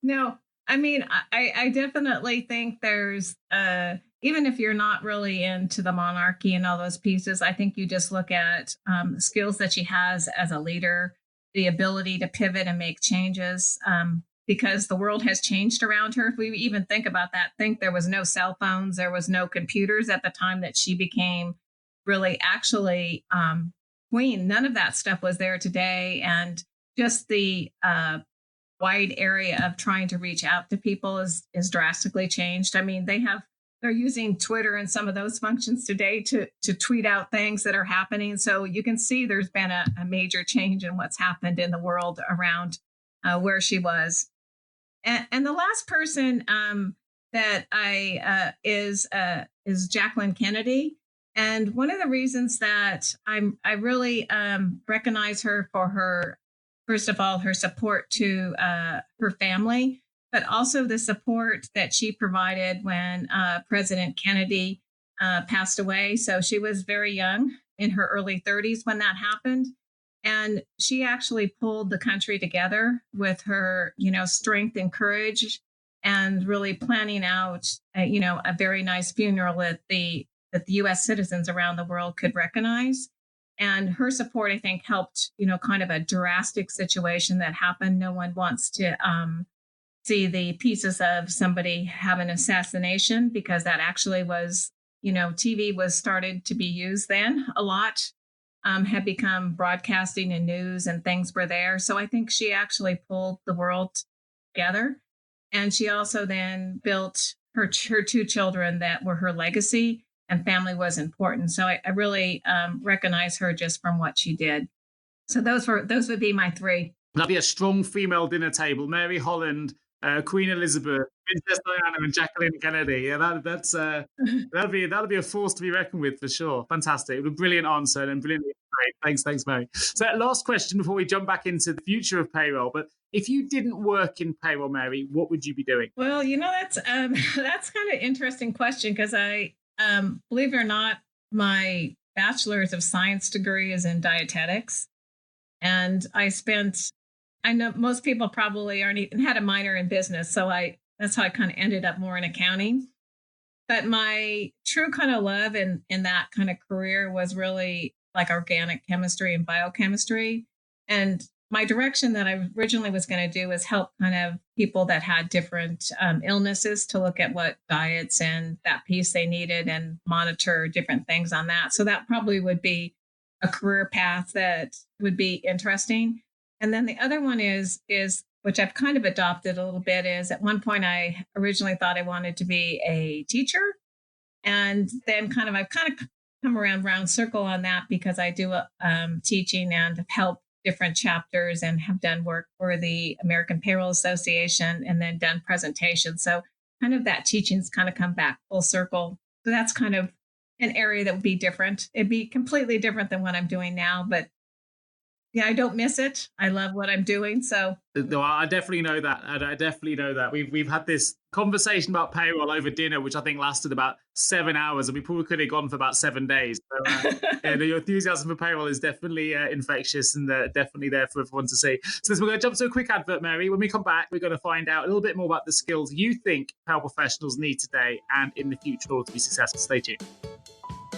No, I mean, I definitely think there's, even if you're not really into the monarchy and all those pieces, I think you just look at the skills that she has as a leader, the ability to pivot and make changes, because the world has changed around her. If we even think about that, there was no cell phones, there was no computers at the time that she became really actually queen. None of that stuff was there today. And just the wide area of trying to reach out to people is drastically changed. I mean, they're using Twitter and some of those functions today to tweet out things that are happening. So you can see there's been a major change in what's happened in the world around where she was. And the last person that is Jacqueline Kennedy. And one of the reasons that I really recognize her for her, first of all, her support to her family, but also the support that she provided when President Kennedy passed away. So she was very young, in her early 30s when that happened. And she actually pulled the country together with her, strength and courage, and really planning out, a very nice funeral that the U.S. citizens around the world could recognize. And her support, I think, helped, kind of a drastic situation that happened. No one wants to see the pieces of somebody have an assassination, because that actually was, TV was started to be used then a lot. Had become broadcasting and news, and things were there. So I think she actually pulled the world together. And she also then built her two children that were her legacy, and family was important. So I really recognize her just from what she did. So those would be my three. That'd be a strong female dinner table: Mary Holland, Queen Elizabeth, Princess Diana, and Jacqueline Kennedy. Yeah, that'll be a force to be reckoned with for sure. Fantastic, a brilliant answer and brilliantly great. Thanks, Mary. So, last question before we jump back into the future of payroll. But if you didn't work in payroll, Mary, what would you be doing? Well, that's kind of an interesting question, because I believe it or not, my bachelor's of science degree is in dietetics, and I spent I know most people probably aren't even had a minor in business. So that's how I kind of ended up more in accounting. But my true kind of love in that kind of career was really like organic chemistry and biochemistry. And my direction that I originally was going to do was help kind of people that had different illnesses to look at what diets and that piece they needed and monitor different things on that. So that probably would be a career path that would be interesting. And then the other one is which I've kind of adopted a little bit, is at one point I originally thought I wanted to be a teacher. And then I've come around round circle on that because I do teaching and have helped different chapters and have done work for the American Payroll Association and then done presentations. So kind of that teaching's kind of come back full circle. So that's kind of an area that would be different. It'd be completely different than what I'm doing now, but yeah, I don't miss it. I love what I'm doing. So no, I definitely know that. I definitely know that. We've had this conversation about payroll over dinner, which I think lasted about 7 hours, and we probably could have gone for about 7 days. So, your enthusiasm for payroll is definitely infectious and definitely there for everyone to see. So we're going to jump to a quick advert, Mary. When we come back, we're going to find out a little bit more about the skills you think payroll professionals need today and in the future in order to be successful. Stay tuned.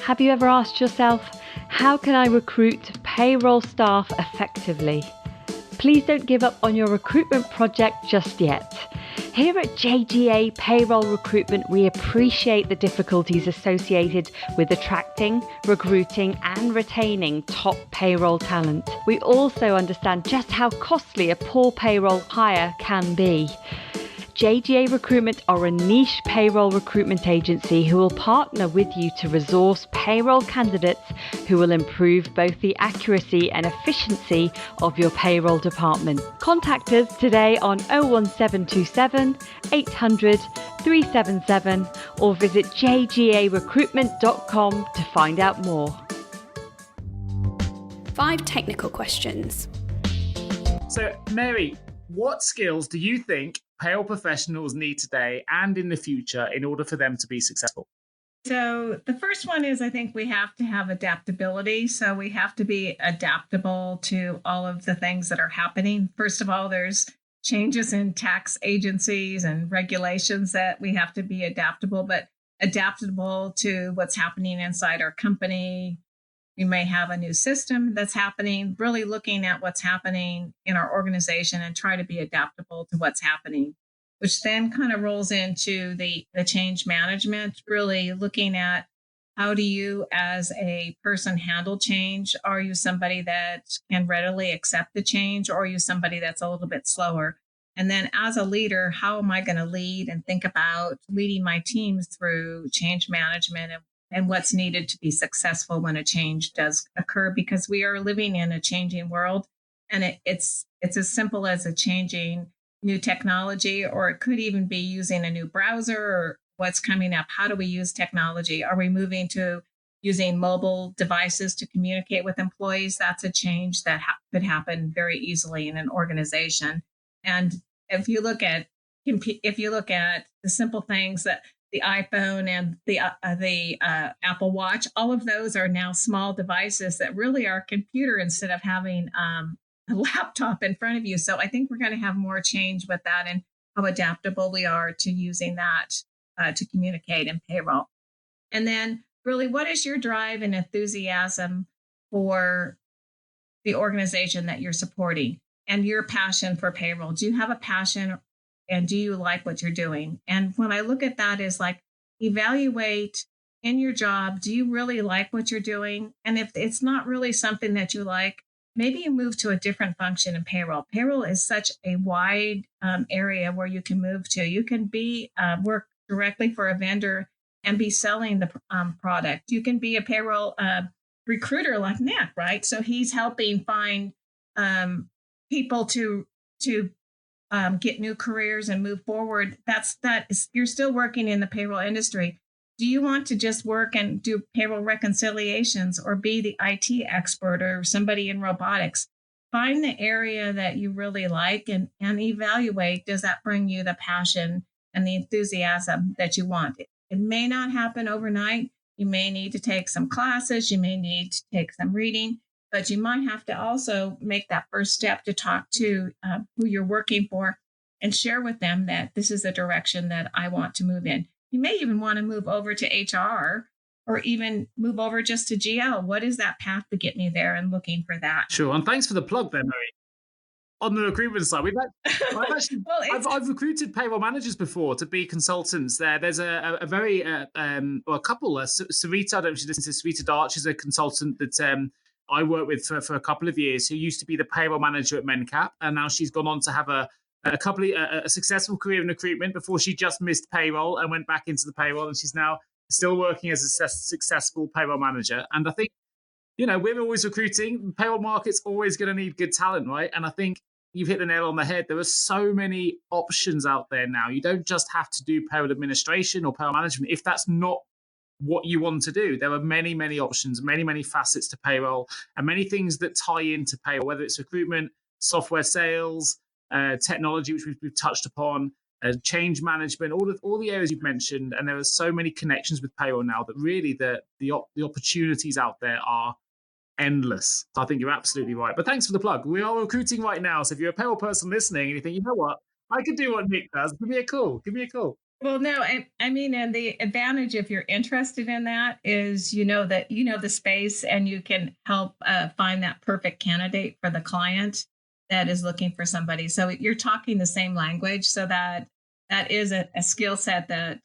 Have you ever asked yourself, how can I recruit payroll staff effectively? Please don't give up on your recruitment project just yet. Here at JGA Payroll Recruitment, we appreciate the difficulties associated with attracting, recruiting and retaining top payroll talent. We also understand just how costly a poor payroll hire can be. JGA Recruitment are a niche payroll recruitment agency who will partner with you to resource payroll candidates who will improve both the accuracy and efficiency of your payroll department. Contact us today on 01727 800 377 or visit jgarecruitment.com to find out more. 5 technical questions. So, Mary, what skills do you think payroll professionals need today and in the future in order for them to be successful? So the first one is I think we have to have adaptability. So we have to be adaptable to all of the things that are happening. First of all, there's changes in tax agencies and regulations that we have to be adaptable, but adaptable to what's happening inside our company. We may have a new system that's happening, really looking at what's happening in our organization and try to be adaptable to what's happening, which then kind of rolls into the change management, really looking at how do you as a person handle change? Are you somebody that can readily accept the change, or are you somebody that's a little bit slower? And then as a leader, how am I going to lead and think about leading my teams through change management and what's needed to be successful when a change does occur, because we are living in a changing world, and it's as simple as a changing new technology, or it could even be using a new browser or what's coming up. How do we use technology? Are we moving to using mobile devices to communicate with employees? That's a change that could happen very easily in an organization. And if you look at the simple things that the iPhone and the Apple Watch, all of those are now small devices that really are a computer instead of having a laptop in front of you. So I think we're going to have more change with that and how adaptable we are to using that to communicate in payroll. And then really, what is your drive and enthusiasm for the organization that you're supporting and your passion for payroll? Do you have a passion? And do you like what you're doing? And when I look at that is like, evaluate in your job, do you really like what you're doing? And if it's not really something that you like, maybe you move to a different function in payroll. Payroll is such a wide area where you can move to. You can be work directly for a vendor and be selling the product. You can be a payroll recruiter like Nick, right? So he's helping find people to get new careers and move forward. You're still working in the payroll industry. Do you want to just work and do payroll reconciliations or be the IT expert or somebody in robotics? Find the area that you really like and evaluate, does that bring you the passion and the enthusiasm that you want? It may not happen overnight. You may need to take some classes. You may need to take some reading. but you might have to also make that first step to talk to who you're working for and share with them that this is the direction that I want to move in. You may even want to move over to HR or even move over just to GL. What is that path to get me there, and looking for that? Sure. And thanks for the plug there, Mary. On the recruitment side, I've recruited payroll managers before to be consultants there. There's a very, a couple, Sarita, I don't know if she listens to Sarita Dart, she's a consultant that I worked with for a couple of years, who used to be the payroll manager at Mencap. And now she's gone on to have a successful career in recruitment before she just missed payroll and went back into the payroll. And she's now still working as a successful payroll manager. And I think, we're always recruiting. The payroll market's always going to need good talent, right? And I think you've hit the nail on the head. There are so many options out there now. You don't just have to do payroll administration or payroll management if that's not what you want to do. There are many, many options, many, many facets to payroll, and many things that tie into payroll, whether it's recruitment, software sales, technology, which we've touched upon, change management, all the areas you've mentioned. And there are so many connections with payroll now that really the opportunities out there are endless. So I think you're absolutely right. But thanks for the plug. We are recruiting right now. So if you're a payroll person listening and you think, you know what, I could do what Nick does, give me a call. Well, no, I mean, and the advantage, if you're interested in that, is that the space, and you can help find that perfect candidate for the client that is looking for somebody. So you're talking the same language, so that is a skill set that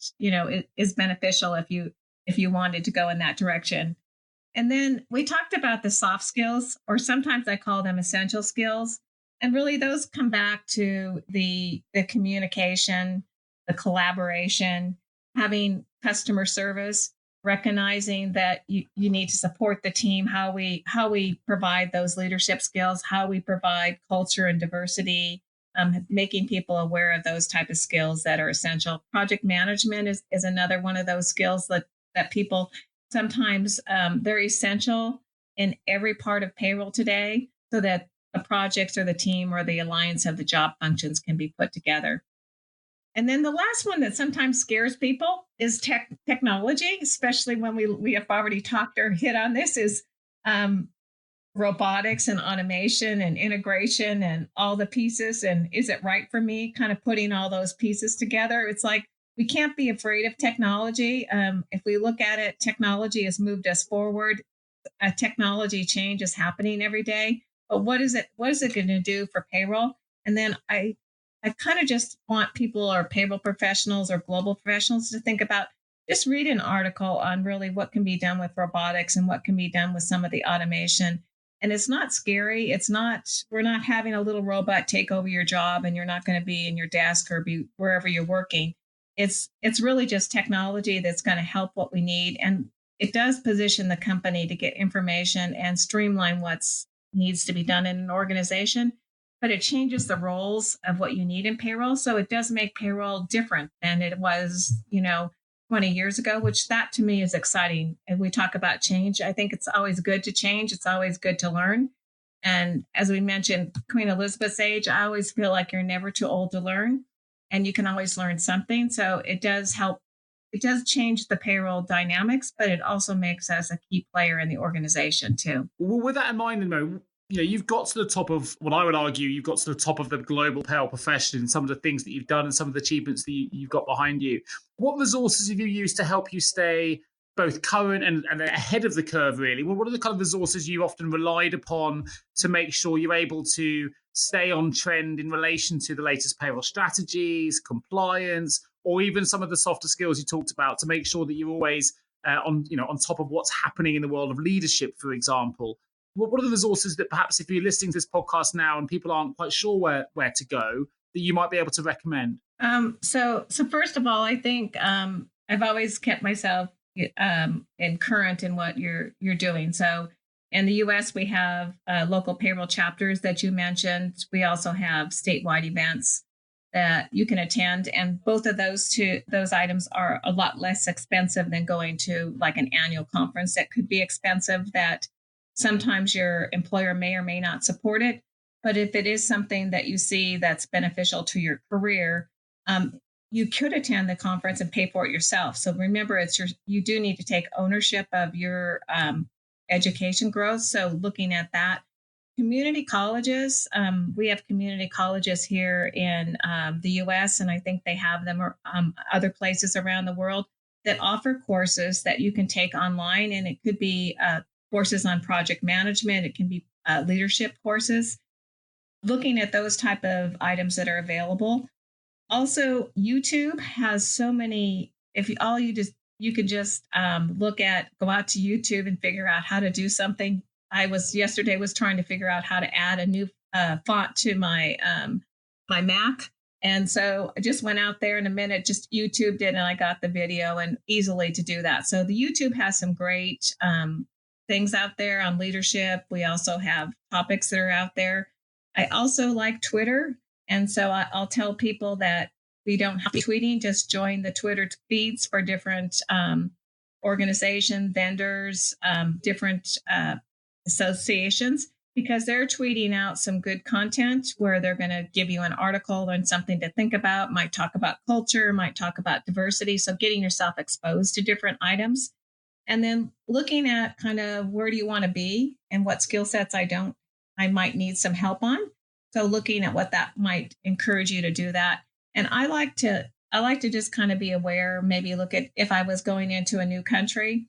is beneficial if you wanted to go in that direction. And then we talked about the soft skills, or sometimes I call them essential skills. And really those come back to the communication, the collaboration, having customer service, recognizing that you need to support the team, how we provide those leadership skills, how we provide culture and diversity, making people aware of those type of skills that are essential. Project management is another one of those skills that people sometimes they're essential in every part of payroll today, so that the projects or the team or the alliance of the job functions can be put together. And then the last one that sometimes scares people is technology, especially when we have already talked or hit on this, is robotics and automation and integration and all the pieces. And is it right for me? Kind of putting all those pieces together. It's like, we can't be afraid of technology. If we look at it, technology has moved us forward. A technology change is happening every day. But what is it going to do for payroll? And then I kind of just want people, or payroll professionals or global professionals, to think about, just read an article on really what can be done with robotics and what can be done with some of the automation. And it's not scary. We're not having a little robot take over your job and you're not going to be in your desk or be wherever you're working. It's really just technology that's going to help what we need. And it does position the company to get information and streamline what needs to be done in an organization. But it changes the roles of what you need in payroll. So it does make payroll different than it was, 20 years ago, which that to me is exciting. And we talk about change. I think it's always good to change. It's always good to learn. And as we mentioned, Queen Elizabeth's age, I always feel like you're never too old to learn, and you can always learn something. So it does help. It does change the payroll dynamics, but it also makes us a key player in the organization too. Well, with that in mind, Mo, you've got to the top of what I would argue, you've got to the top of the global payroll profession and some of the things that you've done and some of the achievements that you've got behind you. What resources have you used to help you stay both current and ahead of the curve, really? Well, what are the kind of resources you often relied upon to make sure you're able to stay on trend in relation to the latest payroll strategies, compliance, or even some of the softer skills you talked about, to make sure that you're always on top of what's happening in the world of leadership, for example? What are the resources that perhaps, if you're listening to this podcast now and people aren't quite sure where to go, that you might be able to recommend? So first of all, I think I've always kept myself in current in what you're doing. So in the U.S., we have local payroll chapters that you mentioned. We also have statewide events that you can attend, and both of those items are a lot less expensive than going to like an annual conference that could be expensive. That sometimes your employer may or may not support it. But if it is something that you see that's beneficial to your career, you could attend the conference and pay for it yourself. So remember, you do need to take ownership of your education growth. So looking at that. Community colleges, we have community colleges here in the US, and I think they have them other places around the world that offer courses that you can take online. And it could be courses on project management. It can be leadership courses. Looking at those type of items that are available. Also, YouTube has so many, you can just go out to YouTube and figure out how to do something. Yesterday was trying to figure out how to add a new font to my my Mac. And so I just went out there in a minute, just YouTubed it, and I got the video and easily to do that. So the YouTube has some great things out there on leadership. We also have topics that are out there. I also like Twitter. And so I'll tell people that we don't have to be tweeting, just join the Twitter feeds for different organizations, vendors, different associations, because they're tweeting out some good content where they're going to give you an article and something to think about, might talk about culture, might talk about diversity. So getting yourself exposed to different items, and then looking at kind of where do you want to be and what skill sets I might need some help on. So looking at what that might encourage you to do that. And I like to just kind of be aware, maybe look at if I was going into a new country,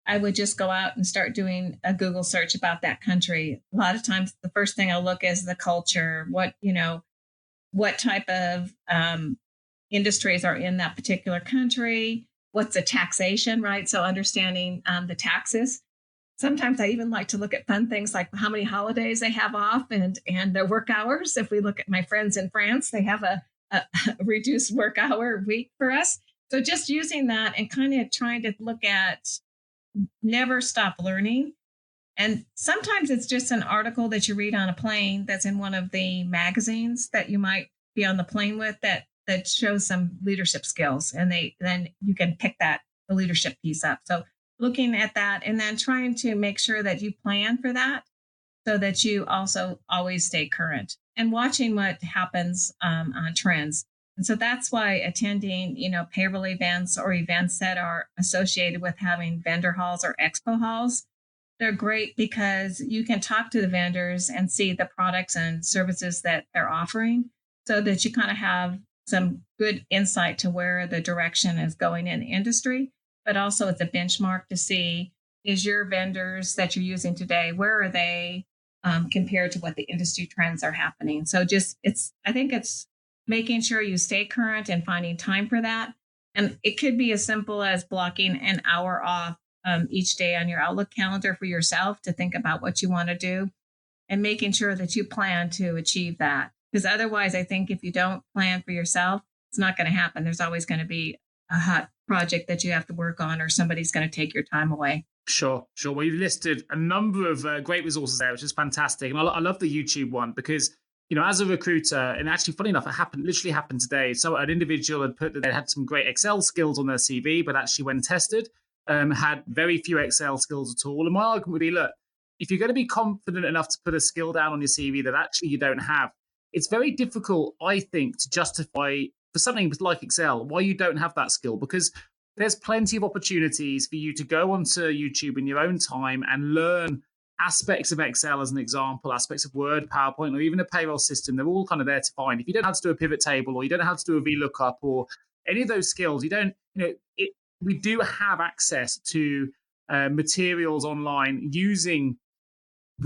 I would just go out and start doing a Google search about that country. A lot of times the first thing I look is the culture, what type of industries are in that particular country, what's the taxation, right? So understanding the taxes. Sometimes I even like to look at fun things like how many holidays they have off and their work hours. If we look at my friends in France, they have a reduced work hour week for us. So just using that and kind of trying to look at never stop learning. And sometimes it's just an article that you read on a plane that's in one of the magazines that you might be on the plane with that shows some leadership skills. And then you can pick the leadership piece up. So looking at that and then trying to make sure that you plan for that so that you also always stay current and watching what happens on trends. And so that's why attending, payroll events or events that are associated with having vendor halls or expo halls, they're great because you can talk to the vendors and see the products and services that they're offering so that you kind of have some good insight to where the direction is going in the industry. But also it's a benchmark to see, is your vendors that you're using today, where are they compared to what the industry trends are happening? So I think it's making sure you stay current and finding time for that. And it could be as simple as blocking an hour off each day on your Outlook calendar for yourself to think about what you want to do and making sure that you plan to achieve that. Because otherwise, I think if you don't plan for yourself, it's not going to happen. There's always going to be a hot project that you have to work on or somebody's going to take your time away. Sure. Well, you've listed a number of great resources there, which is fantastic. And I love the YouTube one because, as a recruiter, and actually, funny enough, it literally happened today. So an individual had put that they had some great Excel skills on their CV, but actually when tested, had very few Excel skills at all. And my argument would be, look, if you're going to be confident enough to put a skill down on your CV that actually you don't have, it's very difficult, I think, to justify for something like Excel why you don't have that skill, because there's plenty of opportunities for you to go onto YouTube in your own time and learn aspects of Excel, as an example, aspects of Word, PowerPoint, or even a payroll system. They're all kind of there to find. If you don't know how to do a pivot table, or you don't know how to do a VLOOKUP, or any of those skills, we do have access to materials online using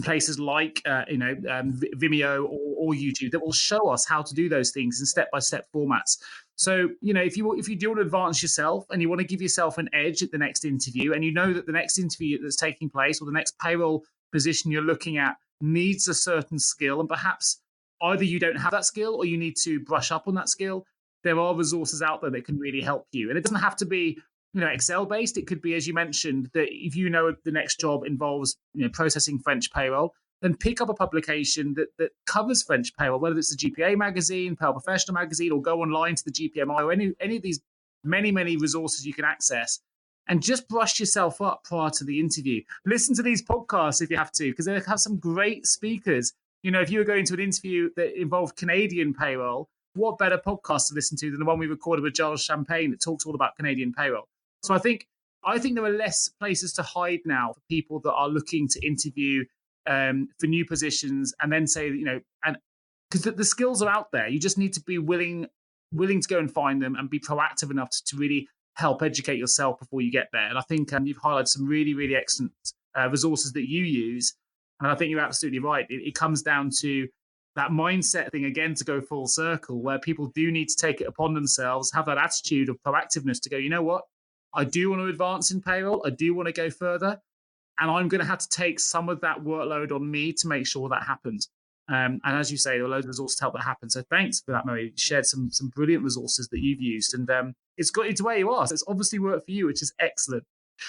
places like Vimeo or YouTube that will show us how to do those things in step-by-step formats. So, if you do want to advance yourself and you want to give yourself an edge at the next interview, and you know that the next interview that's taking place or the next payroll position you're looking at needs a certain skill, and perhaps either you don't have that skill or you need to brush up on that skill, there are resources out there that can really help you. And it doesn't have to be Excel based. It could be, as you mentioned, that if the next job involves processing French payroll, then pick up a publication that covers French payroll, whether it's the GPA magazine, Payroll Professional magazine, or go online to the GPMI or any of these many resources you can access, and just brush yourself up prior to the interview. Listen to these podcasts if you have to, because they have some great speakers. If you were going to an interview that involved Canadian payroll, what better podcast to listen to than the one we recorded with Giles Champagne that talks all about Canadian payroll? So I think I think there are less places to hide now for people that are looking to interview for new positions, and then say, and because the skills are out there. You just need to be willing to go and find them and be proactive enough to really help educate yourself before you get there. And I think you've highlighted some really, really excellent resources that you use. And I think you're absolutely right. It comes down to that mindset thing again, to go full circle, where people do need to take it upon themselves, have that attitude of proactiveness to go, you know what, I do want to advance in payroll. I do want to go further. And I'm going to have to take some of that workload on me to make sure that happens. And as you say, there are loads of resources to help that happen. So thanks for that, Mary. You shared some brilliant resources that you've used. And it's got you to where you are. So it's obviously worked for you, which is excellent.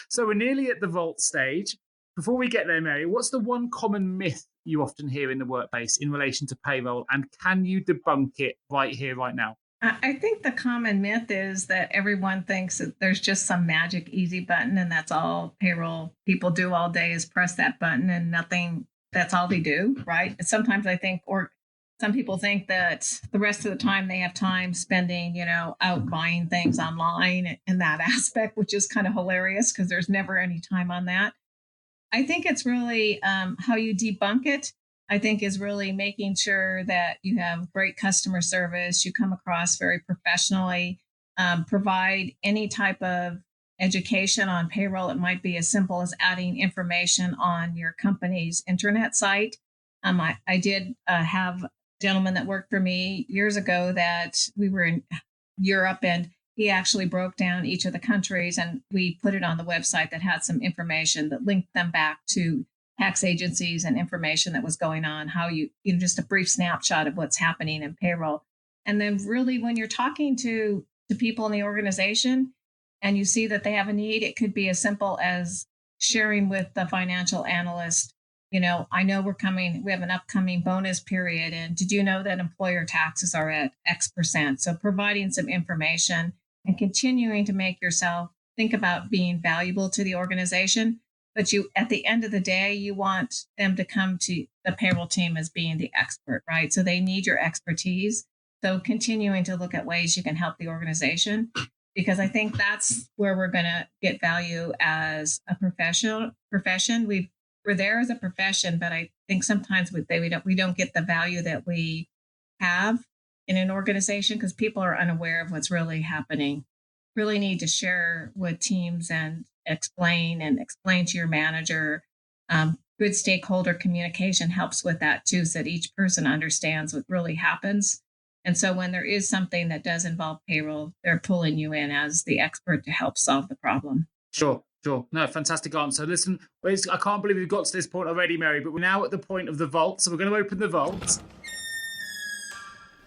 So we're nearly at the vault stage. Before we get there, Mary, what's the one common myth you often hear in the workplace in relation to payroll? And can you debunk it right here, right now? I think the common myth is that everyone thinks that there's just some magic easy button and that's all payroll people do all day is press that button and nothing, that's all they do, right? And sometimes I think, or some people think that the rest of the time they have time spending, out buying things online in that aspect, which is kind of hilarious because there's never any time on that. I think it's really how you debunk it. I think is really making sure that you have great customer service, you come across very professionally, provide any type of education on payroll. It might be as simple as adding information on your company's internet site. I did have a gentleman that worked for me years ago that we were in Europe, and he actually broke down each of the countries, and we put it on the website that had some information that linked them back to tax agencies and information that was going on, how just a brief snapshot of what's happening in payroll. And then really when you're talking to people in the organization and you see that they have a need, it could be as simple as sharing with the financial analyst, I know we have an upcoming bonus period. And did you know that employer taxes are at X%? So providing some information and continuing to make yourself think about being valuable to the organization. But at the end of the day, you want them to come to the payroll team as being the expert, right? So they need your expertise. So continuing to look at ways you can help the organization, because I think that's where we're going to get value as a profession. We're there as a profession, but I think sometimes we don't get the value that we have in an organization because people are unaware of what's really happening. Really need to share with teams and explain to your manager. Good stakeholder communication helps with that too, so that each person understands what really happens. And so when there is something that does involve payroll, they're pulling you in as the expert to help solve the problem. Sure. No, fantastic answer. Listen, I can't believe we've got to this point already, Mary, but we're now at the point of the vault. So we're going to open the vault.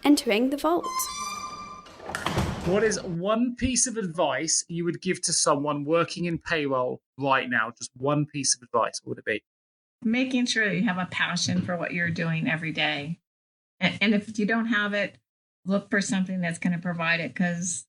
Entering the vault. What is one piece of advice you would give to someone working in payroll right now? Just one piece of advice. What would it be? Making sure that you have a passion for what you're doing every day. And if you don't have it, look for something that's going to provide it, because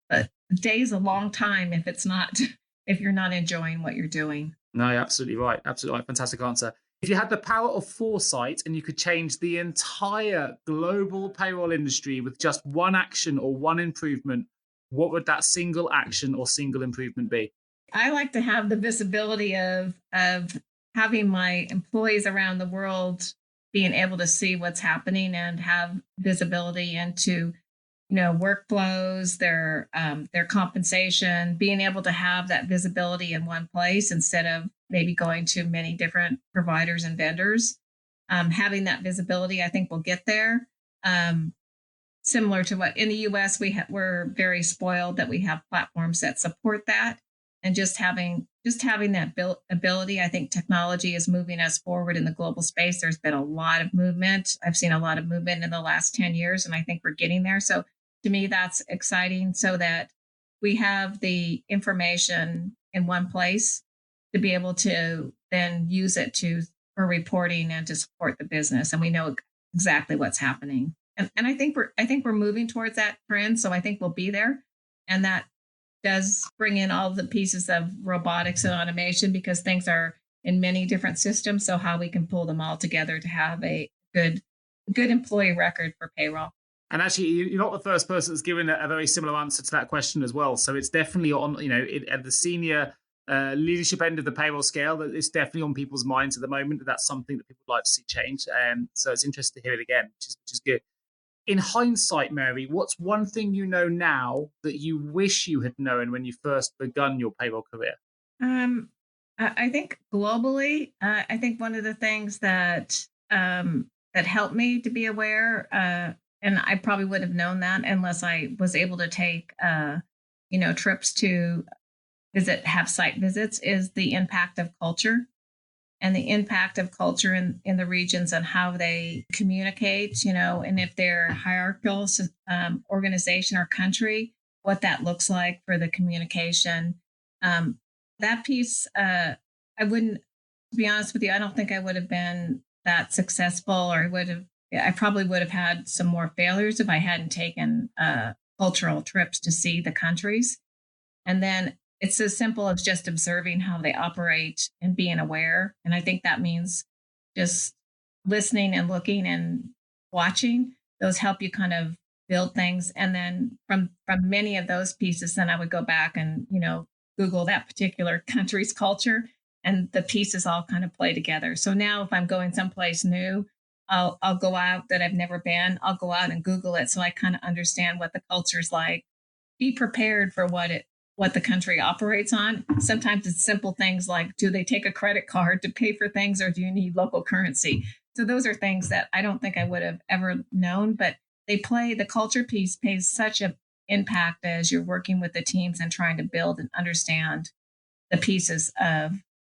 a day is a long time if you're not enjoying what you're doing. No, you're absolutely right. Absolutely right. Fantastic answer. If you had the power of foresight and you could change the entire global payroll industry with just one action or one improvement, what would that single action or single improvement be? I like to have the visibility of having my employees around the world being able to see what's happening and have visibility into workflows, their compensation, being able to have that visibility in one place instead of maybe going to many different providers and vendors. Having that visibility, I think we'll get there. Similar to what in the US, we're very spoiled that we have platforms that support that. And just having that ability, I think technology is moving us forward in the global space. There's been a lot of movement. I've seen a lot of movement in the last 10 years, and I think we're getting there. So to me, that's exciting, so that we have the information in one place to be able to then use it for reporting and to support the business. And we know exactly what's happening. And I think we're moving towards that trend. So I think we'll be there. And that does bring in all the pieces of robotics and automation, because things are in many different systems. So how we can pull them all together to have a good employee record for payroll. And actually, you're not the first person that's given a very similar answer to that question as well. So it's definitely on, at the senior leadership end of the payroll scale, that it's definitely on people's minds at the moment. That's something that people would like to see change. So it's interesting to hear it again, which is good. In hindsight, Mary, what's one thing you know now that you wish you had known when you first begun your payroll career? I think globally, I think one of the things that helped me to be aware, and I probably would have known that unless I was able to take, trips to have site visits, is the impact of culture and the impact of culture in the regions and how they communicate, and if they're hierarchical organization or country, what that looks like for the communication. That piece, I wouldn't, to be honest with you, I don't think I would have been that successful, or I probably would have had some more failures if I hadn't taken cultural trips to see the countries. And then it's as simple as just observing how they operate and being aware. And I think that means just listening and looking and watching. Those help you kind of build things. And then from many of those pieces, then I would go back and, Google that particular country's culture, and the pieces all kind of play together. So now if I'm going someplace new, I'll go out that I've never been. I'll go out and Google it so I kind of understand what the culture's like. Be prepared for what the country operates on. Sometimes it's simple things like, do they take a credit card to pay for things, or do you need local currency? So those are things that I don't think I would have ever known, but the culture piece plays such an impact as you're working with the teams and trying to build and understand the pieces of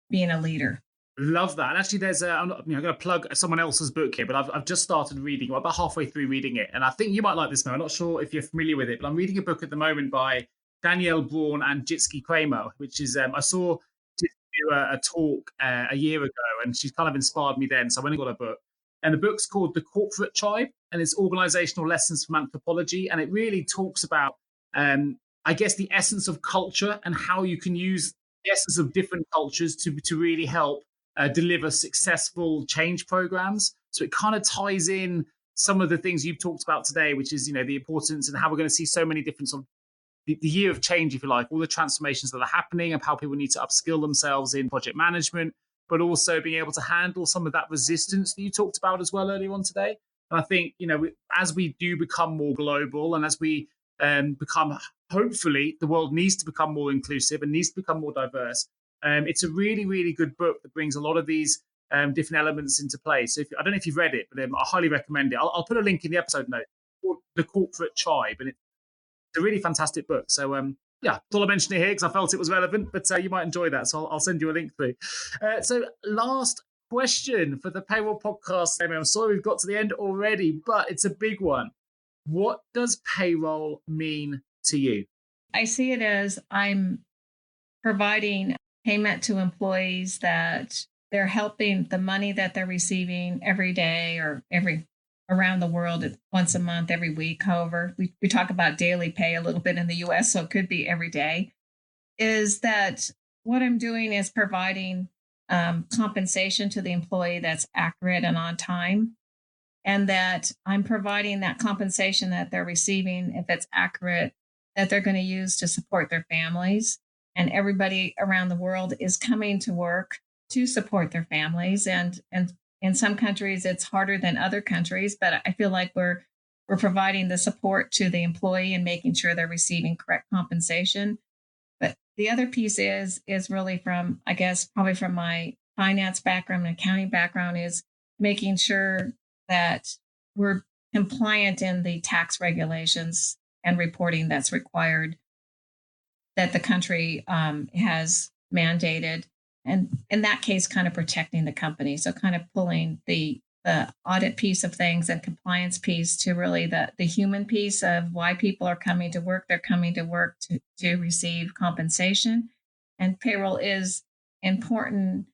being a leader. Love that. And actually, I'm going to plug someone else's book here, but I've just started reading, about halfway through reading it. And I think you might like this, Mary. I'm not sure if you're familiar with it, but I'm reading a book at the moment by Danielle Braun and Jitski Kramer, which is, I saw Jitski do a talk a year ago, and she's kind of inspired me then. So I went and got a book. And the book's called The Corporate Tribe, and it's organizational lessons from anthropology. And it really talks about, I guess, the essence of culture and how you can use the essence of different cultures to really help deliver successful change programs. So it kind of ties in some of the things you've talked about today, which is, the importance and how we're going to see so many different sort of the year of change, if you like, all the transformations that are happening and how people need to upskill themselves in project management, but also being able to handle some of that resistance that you talked about as well earlier on today. And I think, as we do become more global and as we become, hopefully, the world needs to become more inclusive and needs to become more diverse. It's a really, really good book that brings a lot of these different elements into play. So I don't know if you've read it, but I highly recommend it. I'll put a link in the episode notes called The Corporate Tribe, and it's a really fantastic book. So, I thought I mentioned it here because I felt it was relevant, but you might enjoy that. So I'll send you a link through. So last question for the Payroll Podcast. I'm sorry we've got to the end already, but it's a big one. What does payroll mean to you? I see it as I'm providing payment to employees that they're helping the money that they're receiving every day or around the world once a month, every week. However, we talk about daily pay a little bit in the US, so it could be every day. Is that what I'm doing is providing compensation to the employee that's accurate and on time, and that I'm providing that compensation that they're receiving, if it's accurate, that they're going to use to support their families. And everybody around the world is coming to work to support their families. And in some countries, it's harder than other countries, but I feel like we're providing the support to the employee and making sure they're receiving correct compensation. But the other piece is really from, I guess, probably from my finance background and accounting background, is making sure that we're compliant in the tax regulations and reporting that's required, that the country has mandated. And in that case, kind of protecting the company. So kind of pulling the audit piece of things and compliance piece to really the human piece of why people are coming to work. They're coming to work to receive compensation. And payroll is important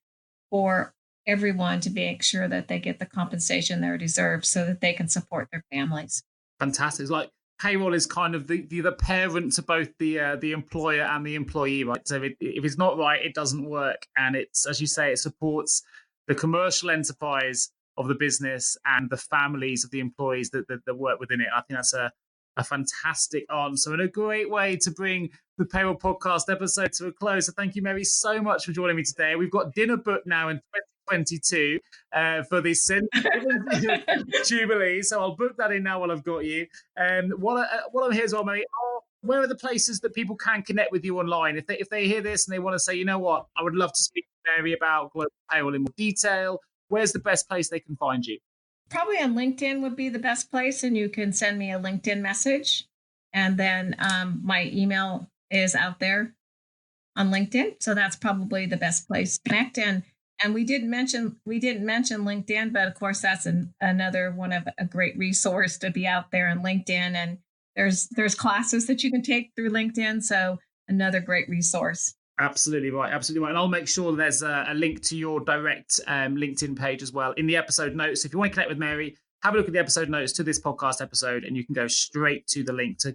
for everyone to make sure that they get the compensation they deserve so that they can support their families. Fantastic. It's like payroll is kind of the parent to both the employer and the employee, right? So if it's not right, it doesn't work. And it's, as you say, it supports the commercial enterprise of the business and the families of the employees that work within it. I think that's a fantastic answer and a great way to bring the Payroll Podcast episode to a close. So thank you, Mary, so much for joining me today. We've got dinner booked now in 2022 for the Jubilee. So I'll book that in now while I've got you. What I'm here as well, Mary, where are the places that people can connect with you online? If they hear this and they want to say, you know what, I would love to speak to Mary about Global Payroll in more detail, where's the best place they can find you? Probably on LinkedIn would be the best place, and you can send me a LinkedIn message. And then my email is out there on LinkedIn, so that's probably the best place to connect. And we didn't mention LinkedIn, but of course that's another one of a great resource to be out there on LinkedIn. And there's classes that you can take through LinkedIn, so another great resource. Absolutely right. And I'll make sure there's a link to your direct LinkedIn page as well in the episode notes. If you want to connect with Mary, have a look at the episode notes to this podcast episode, and you can go straight to the link to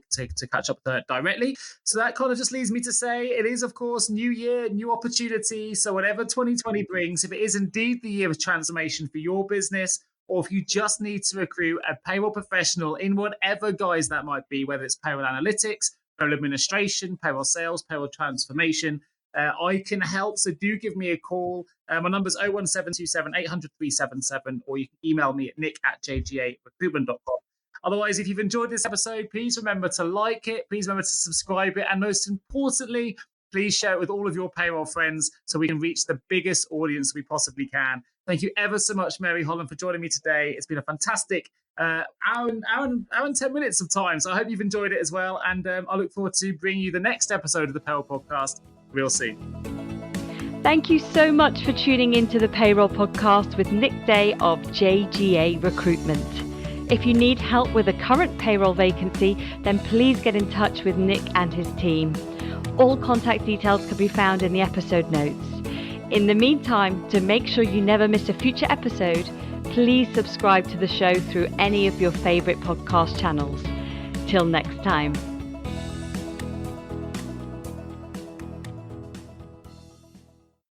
catch up with her directly. So that kind of just leads me to say it is, of course, new year, new opportunity. So whatever 2020 brings, if it is indeed the year of transformation for your business, or if you just need to recruit a payroll professional in whatever guise that might be, whether it's payroll analytics, payroll administration, payroll sales, payroll transformation, I can help. So do give me a call. My number's 01727 800 377, or you can email me at nick@jgarecruitment.com. Otherwise, if you've enjoyed this episode, please remember to like it. Please remember to subscribe it. And most importantly, please share it with all of your payroll friends so we can reach the biggest audience we possibly can. Thank you ever so much, Mary Holland, for joining me today. It's been a fantastic hour and 10 minutes of time. So I hope you've enjoyed it as well. And I look forward to bringing you the next episode of the Payroll Podcast real soon. Thank you so much for tuning into the Payroll Podcast with Nick Day of JGA Recruitment. If you need help with a current payroll vacancy, then please get in touch with Nick and his team. All contact details can be found in the episode notes. In the meantime, to make sure you never miss a future episode, please subscribe to the show through any of your favorite podcast channels. Till next time.